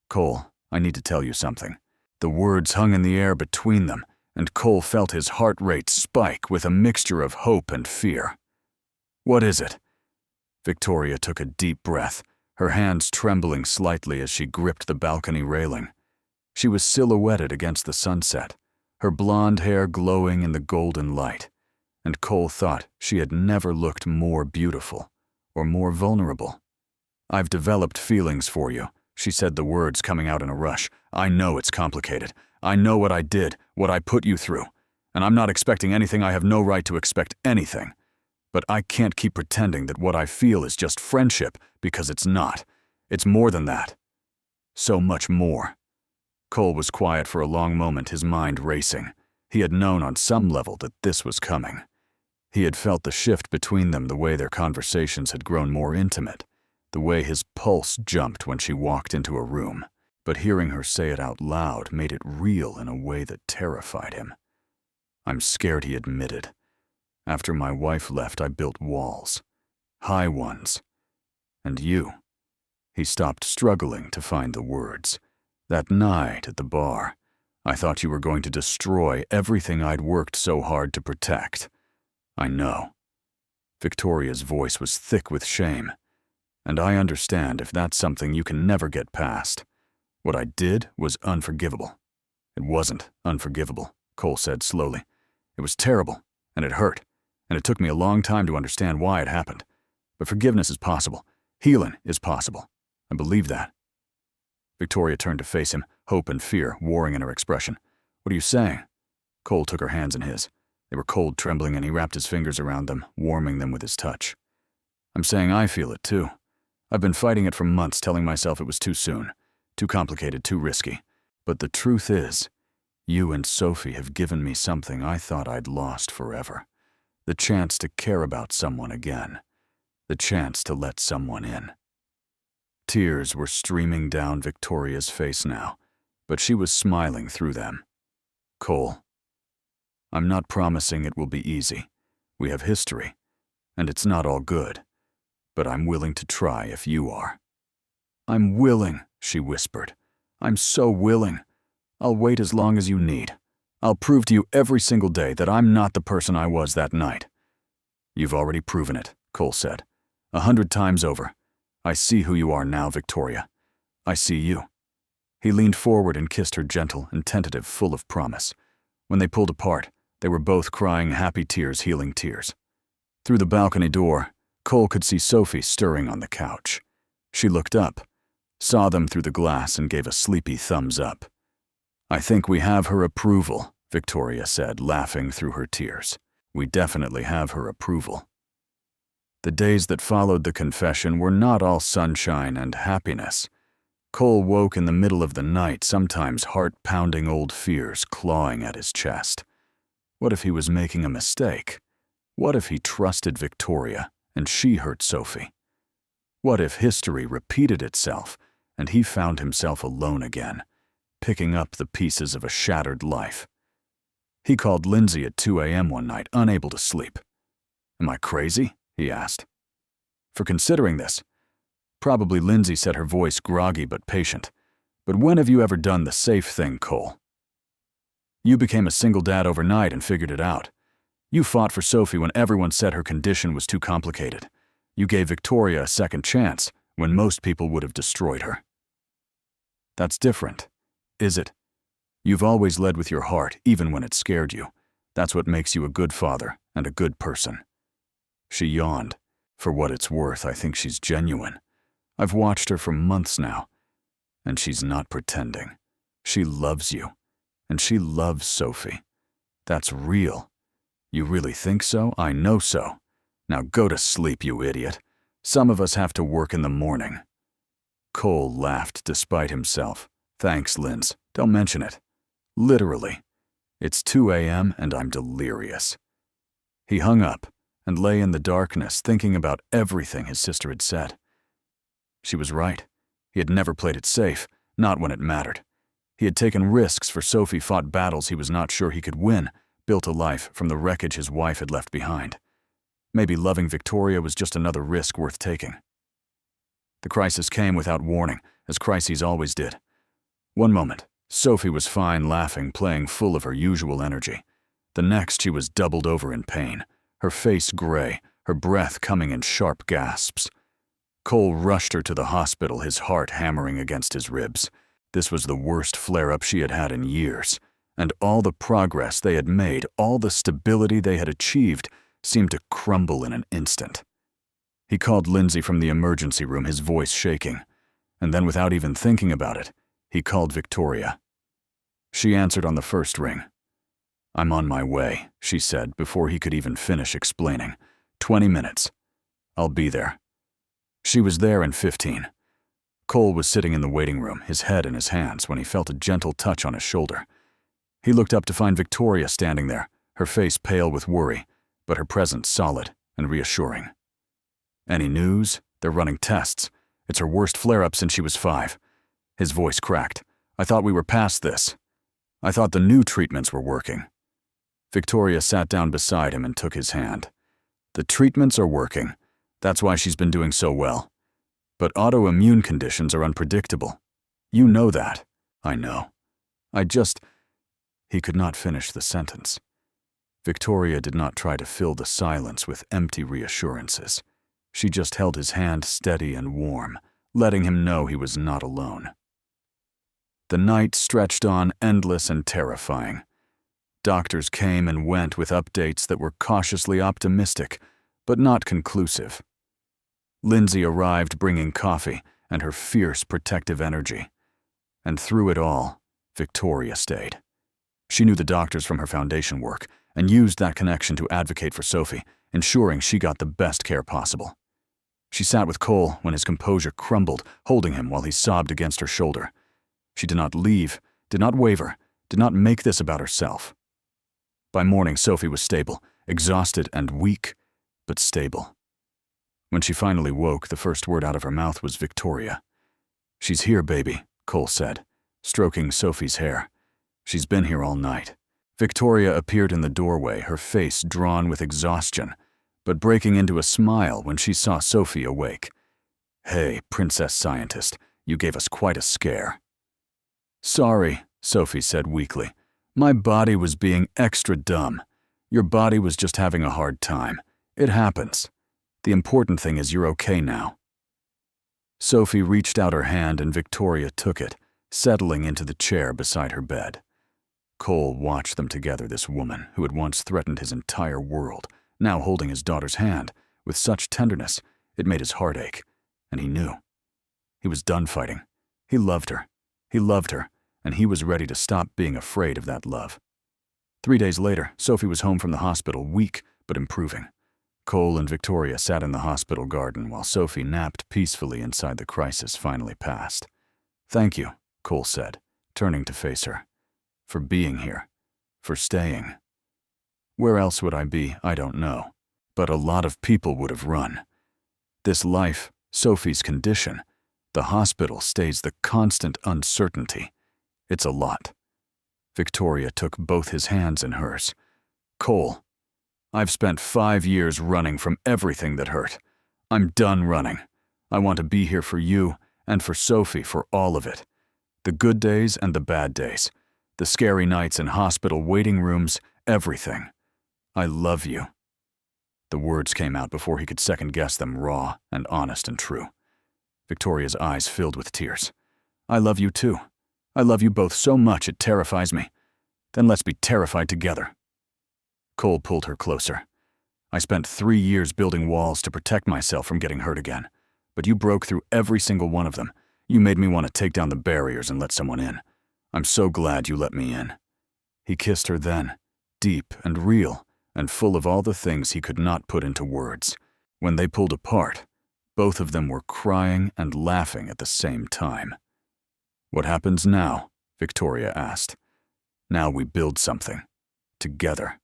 Cole, I need to tell you something. The words hung in the air between them, and Cole felt his heart rate spike with a mixture of hope and fear. What is it? Victoria took a deep breath, her hands trembling slightly as she gripped the balcony railing. She was silhouetted against the sunset, her blonde hair glowing in the golden light, and Cole thought she had never looked more beautiful or more vulnerable. I've developed feelings for you, she said, the words coming out in a rush. I know it's complicated. I know what I did, what I put you through, and I'm not expecting anything. I have no right to expect anything. But I can't keep pretending that what I feel is just friendship, because it's not. It's more than that. So much more. Cole was quiet for a long moment, his mind racing. He had known on some level that this was coming. He had felt the shift between them, the way their conversations had grown more intimate, the way his pulse jumped when she walked into a room. But hearing her say it out loud made it real in a way that terrified him. I'm scared, he admitted. After my wife left, I built walls. High ones. And you. He stopped, struggling to find the words. That night at the bar, I thought you were going to destroy everything I'd worked so hard to protect. I know. Victoria's voice was thick with shame. And I understand if that's something you can never get past. What I did was unforgivable. It wasn't unforgivable, Cole said slowly. It was terrible, and it hurt. and it took me a long time to understand why it happened. But forgiveness is possible. Healing is possible. I believe that. Victoria turned to face him, hope and fear warring in her expression. What are you saying? Cole took her hands in his. They were cold, trembling, and he wrapped his fingers around them, warming them with his touch. I'm saying I feel it, too. I've been fighting it for months, telling myself it was too soon, too complicated, too risky. But the truth is, you and Sophie have given me something I thought I'd lost forever. The chance to care about someone again. The chance to let someone in. Tears were streaming down Victoria's face now, but she was smiling through them. Cole, I'm not promising it will be easy. We have history, and it's not all good. But I'm willing to try if you are. I'm willing, she whispered. I'm so willing. I'll wait as long as you need. I'll prove to you every single day that I'm not the person I was that night. You've already proven it, Cole said. 100 times over. I see who you are now, Victoria. I see you. He leaned forward and kissed her gentle and tentative, full of promise. When they pulled apart, they were both crying happy tears, healing tears. Through the balcony door, Cole could see Sophie stirring on the couch. She looked up, saw them through the glass, and gave a sleepy thumbs up. I think we have her approval, Victoria said, laughing through her tears. We definitely have her approval. The days that followed the confession were not all sunshine and happiness. Cole woke in the middle of the night, sometimes heart-pounding old fears clawing at his chest. What if he was making a mistake? What if he trusted Victoria and she hurt Sophie? What if history repeated itself and he found himself alone again, picking up the pieces of a shattered life? He called Lindsay at 2 a.m. one night, unable to sleep. Am I crazy? He asked. For considering this. Probably, Lindsay said, her voice groggy but patient. But when have you ever done the safe thing, Cole? You became a single dad overnight and figured it out. You fought for Sophie when everyone said her condition was too complicated. You gave Victoria a second chance when most people would have destroyed her. That's different, is it? You've always led with your heart, even when it scared you. That's what makes you a good father and a good person. She yawned. For what it's worth, I think she's genuine. I've watched her for months now, and she's not pretending. She loves you, and she loves Sophie. That's real. You really think so? I know so. Now go to sleep, you idiot. Some of us have to work in the morning. Cole laughed despite himself. Thanks, Linz. Don't mention it. Literally. It's 2 a.m. and I'm delirious. He hung up and lay in the darkness thinking about everything his sister had said. She was right. He had never played it safe, not when it mattered. He had taken risks for Sophie, fought battles he was not sure he could win, built a life from the wreckage his wife had left behind. Maybe loving Victoria was just another risk worth taking. The crisis came without warning, as crises always did. One moment, Sophie was fine, laughing, playing, full of her usual energy. The next, she was doubled over in pain, her face gray, her breath coming in sharp gasps. Cole rushed her to the hospital, his heart hammering against his ribs. This was the worst flare-up she had had in years, and all the progress they had made, all the stability they had achieved, seemed to crumble in an instant. He called Lindsay from the emergency room, his voice shaking, and then, without even thinking about it, he called Victoria. She answered on the first ring. I'm on my way, she said before he could even finish explaining. 20 minutes. I'll be there. She was there in 15. Cole was sitting in the waiting room, his head in his hands, when he felt a gentle touch on his shoulder. He looked up to find Victoria standing there, her face pale with worry, but her presence solid and reassuring. Any news? They're running tests. It's her worst flare-up since she was 5. His voice cracked. I thought we were past this. I thought the new treatments were working. Victoria sat down beside him and took his hand. The treatments are working. That's why she's been doing so well. But autoimmune conditions are unpredictable. You know that. I know. He could not finish the sentence. Victoria did not try to fill the silence with empty reassurances. She just held his hand steady and warm, letting him know he was not alone. The night stretched on, endless and terrifying. Doctors came and went with updates that were cautiously optimistic, but not conclusive. Lindsay arrived bringing coffee and her fierce protective energy. And through it all, Victoria stayed. She knew the doctors from her foundation work and used that connection to advocate for Sophie, ensuring she got the best care possible. She sat with Cole when his composure crumbled, holding him while he sobbed against her shoulder. She did not leave, did not waver, did not make this about herself. By morning, Sophie was stable, exhausted and weak, but stable. When she finally woke, the first word out of her mouth was Victoria. "She's here, baby," Cole said, stroking Sophie's hair. "She's been here all night." Victoria appeared in the doorway, her face drawn with exhaustion, but breaking into a smile when she saw Sophie awake. "Hey, princess scientist, you gave us quite a scare." "Sorry," Sophie said weakly. "My body was being extra dumb. Your body was just having a hard time. It happens. The important thing is you're okay now." Sophie reached out her hand and Victoria took it, settling into the chair beside her bed. Cole watched them together, this woman who had once threatened his entire world, now holding his daughter's hand with such tenderness it made his heart ache, and he knew. He was done fighting. He loved her, and he was ready to stop being afraid of that love. 3 days later, Sophie was home from the hospital, weak but improving. Cole and Victoria sat in the hospital garden while Sophie napped peacefully inside the crisis finally passed. "Thank you," Cole said, turning to face her. "For being here. For staying. Where else would I be, I don't know. But a lot of people would have run. This life, Sophie's condition, the hospital stays the constant uncertainty. It's a lot." Victoria took both his hands in hers. "Cole, I've spent 5 years running from everything that hurt. I'm done running. I want to be here for you and for Sophie, for all of it. The good days and the bad days. The scary nights in hospital waiting rooms, everything. I love you." The words came out before he could second-guess them, raw and honest and true. Victoria's eyes filled with tears. "I love you too. I love you both so much it terrifies me. Then let's be terrified together." Cole pulled her closer. "I spent 3 years building walls to protect myself from getting hurt again, but you broke through every single one of them. You made me want to take down the barriers and let someone in. I'm so glad you let me in." He kissed her then, deep and real, and full of all the things he could not put into words. When they pulled apart, both of them were crying and laughing at the same time. "What happens now?" Victoria asked. "Now we build something. Together.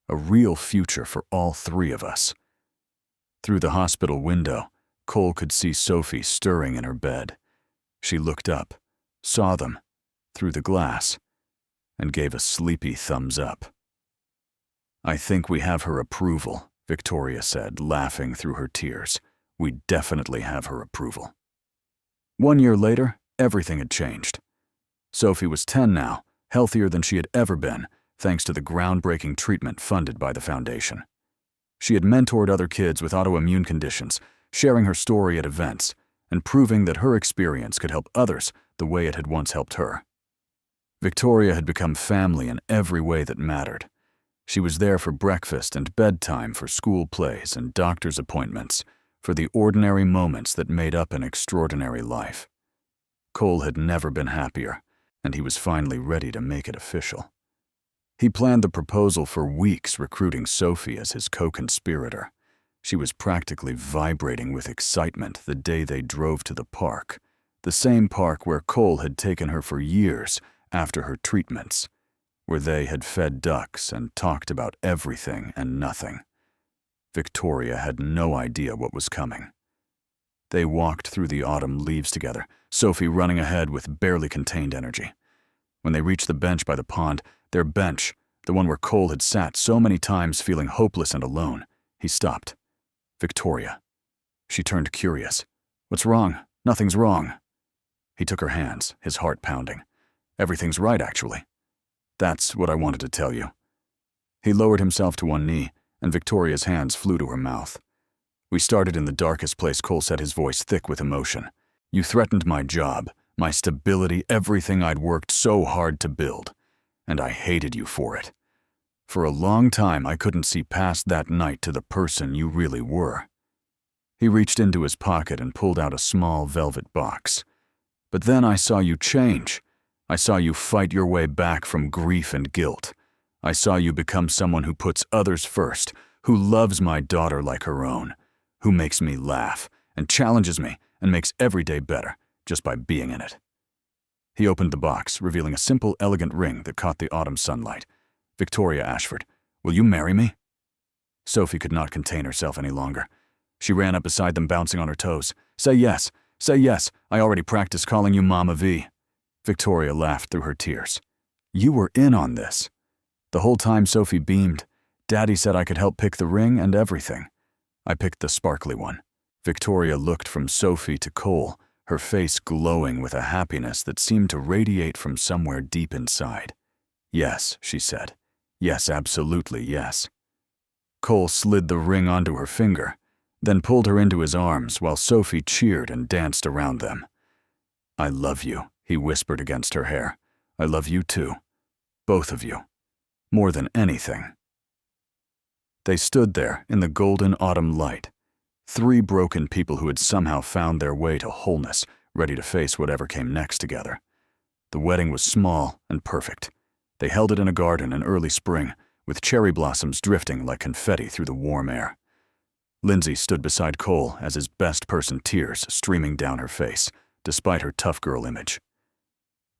A real future for all 3 of us." Through the hospital window, Cole could see Sophie stirring in her bed. She looked up, saw them, through the glass, and gave a sleepy thumbs up. "I think we have her approval," Victoria said, laughing through her tears. "We definitely have her approval." 1 year later, everything had changed. Sophie was 10 now, healthier than she had ever been, thanks to the groundbreaking treatment funded by the foundation. She had mentored other kids with autoimmune conditions, sharing her story at events, and proving that her experience could help others the way it had once helped her. Victoria had become family in every way that mattered. She was there for breakfast and bedtime, for school plays and doctor's appointments, for the ordinary moments that made up an extraordinary life. Cole had never been happier, and he was finally ready to make it official. He planned the proposal for weeks, recruiting Sophie as his co-conspirator. She was practically vibrating with excitement the day they drove to the park, the same park where Cole had taken her for years after her treatments, where they had fed ducks and talked about everything and nothing. Victoria had no idea what was coming. They walked through the autumn leaves together, Sophie running ahead with barely contained energy. When they reached the bench by the pond, their bench, the one where Cole had sat so many times feeling hopeless and alone, he stopped. "Victoria." She turned curious. "What's wrong?" "Nothing's wrong." He took her hands, his heart pounding. "Everything's right, actually. That's what I wanted to tell you." He lowered himself to one knee, and Victoria's hands flew to her mouth. "We started in the darkest place," Cole said, his voice thick with emotion. "You threatened my job, my stability, everything I'd worked so hard to build. And I hated you for it. For a long time, I couldn't see past that night to the person you really were." He reached into his pocket and pulled out a small velvet box. "But then I saw you change. I saw you fight your way back from grief and guilt. I saw you become someone who puts others first, who loves my daughter like her own, who makes me laugh and challenges me and makes every day better just by being in it." He opened the box, revealing a simple, elegant ring that caught the autumn sunlight. "Victoria Ashford, will you marry me?" Sophie could not contain herself any longer. She ran up beside them, bouncing on her toes. "Say yes! Say yes! I already practiced calling you Mama V." Victoria laughed through her tears. "You were in on this." The whole time Sophie beamed. "Daddy said I could help pick the ring and everything. I picked the sparkly one." Victoria looked from Sophie to Cole, her face glowing with a happiness that seemed to radiate from somewhere deep inside. "Yes," she said. "Yes, absolutely yes." Cole slid the ring onto her finger, then pulled her into his arms while Sophie cheered and danced around them. "I love you," he whispered against her hair. "I love you too. Both of you. More than anything." They stood there in the golden autumn light, three broken people who had somehow found their way to wholeness, ready to face whatever came next together. The wedding was small and perfect. They held it in a garden in early spring, with cherry blossoms drifting like confetti through the warm air. Lindsay stood beside Cole as his best person, tears streaming down her face, despite her tough girl image.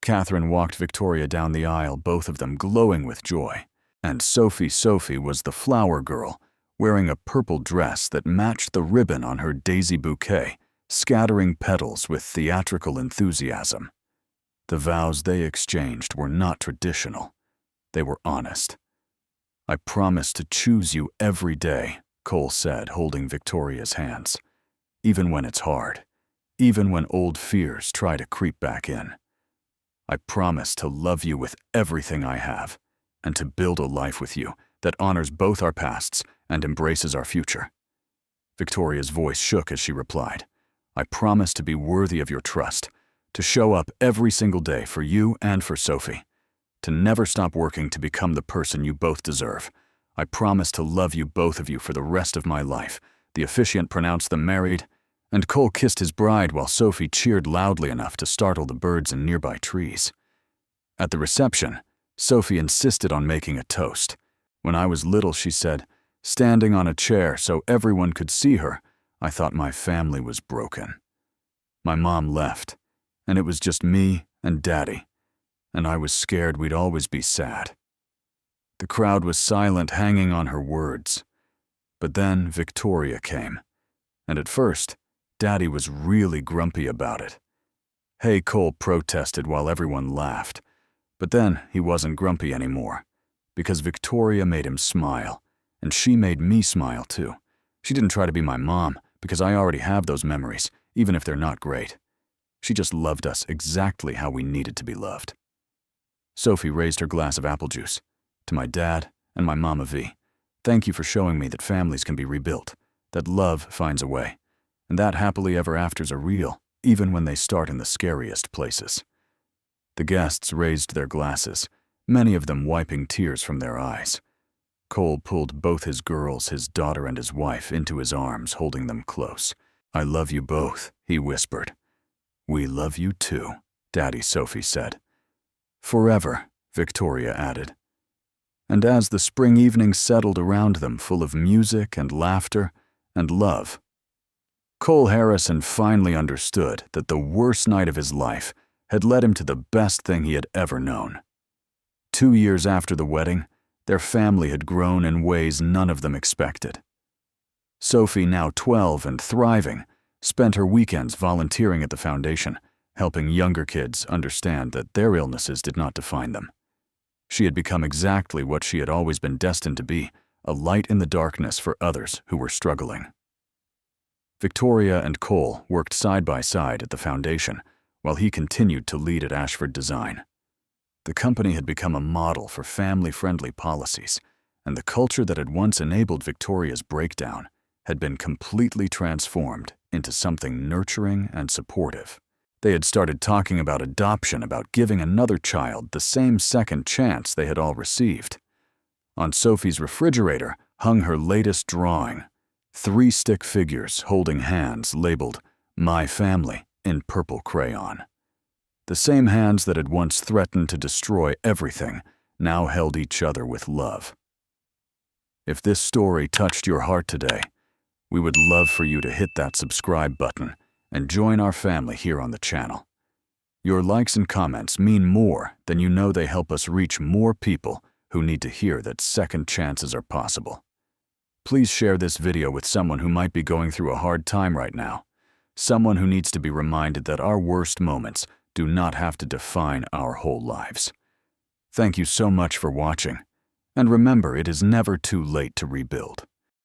Catherine walked Victoria down the aisle, both of them glowing with joy. And Sophie was the flower girl, wearing a purple dress that matched the ribbon on her daisy bouquet, scattering petals with theatrical enthusiasm. The vows they exchanged were not traditional. They were honest. "I promise to choose you every day," Cole said, holding Victoria's hands. "Even when it's hard. Even when old fears try to creep back in. I promise to love you with everything I have, and to build a life with you that honors both our pasts and embraces our future." Victoria's voice shook as she replied, "I promise to be worthy of your trust, to show up every single day for you and for Sophie, to never stop working to become the person you both deserve. I promise to love you, both of you, for the rest of my life." The officiant pronounced them married, and Cole kissed his bride while Sophie cheered loudly enough to startle the birds in nearby trees. At the reception, Sophie insisted on making a toast. "When I was little," she said, "standing on a chair so everyone could see her, I thought my family was broken. My mom left, and it was just me and Daddy, and I was scared we'd always be sad." The crowd was silent, hanging on her words. But then Victoria came, and at first, Daddy was really grumpy about it. "Hey," Cole protested while everyone laughed. But then he wasn't grumpy anymore, because Victoria made him smile, and she made me smile too. She didn't try to be my mom, because I already have those memories, even if they're not great. She just loved us exactly how we needed to be loved. Sophie raised her glass of apple juice. "To my dad and my Mama V, thank you for showing me that families can be rebuilt, that love finds a way, and that happily ever afters are real, even when they start in the scariest places." The guests raised their glasses, many of them wiping tears from their eyes. Cole pulled both his girls, his daughter and his wife, into his arms, holding them close. "I love you both," he whispered. "We love you too," Daddy Sophie said. "Forever," Victoria added. And as the spring evening settled around them, full of music and laughter and love, Cole Harrison finally understood that the worst night of his life had led him to the best thing he had ever known. 2 years after the wedding, their family had grown in ways none of them expected. Sophie, now 12 and thriving, spent her weekends volunteering at the foundation, helping younger kids understand that their illnesses did not define them. She had become exactly what she had always been destined to be, a light in the darkness for others who were struggling. Victoria and Cole worked side by side at the foundation, while he continued to lead at Ashford Design. The company had become a model for family-friendly policies, and the culture that had once enabled Victoria's breakdown had been completely transformed into something nurturing and supportive. They had started talking about adoption, about giving another child the same second chance they had all received. On Sophie's refrigerator hung her latest drawing, 3 stick figures holding hands labeled "My Family" in purple crayon. The same hands that had once threatened to destroy everything now held each other with love. If this story touched your heart today, we would love for you to hit that subscribe button and join our family here on the channel. Your likes and comments mean more than you know. They help us reach more people who need to hear that second chances are possible. Please share this video with someone who might be going through a hard time right now, someone who needs to be reminded that our worst moments do not have to define our whole lives. Thank you so much for watching, and remember, it is never too late to rebuild.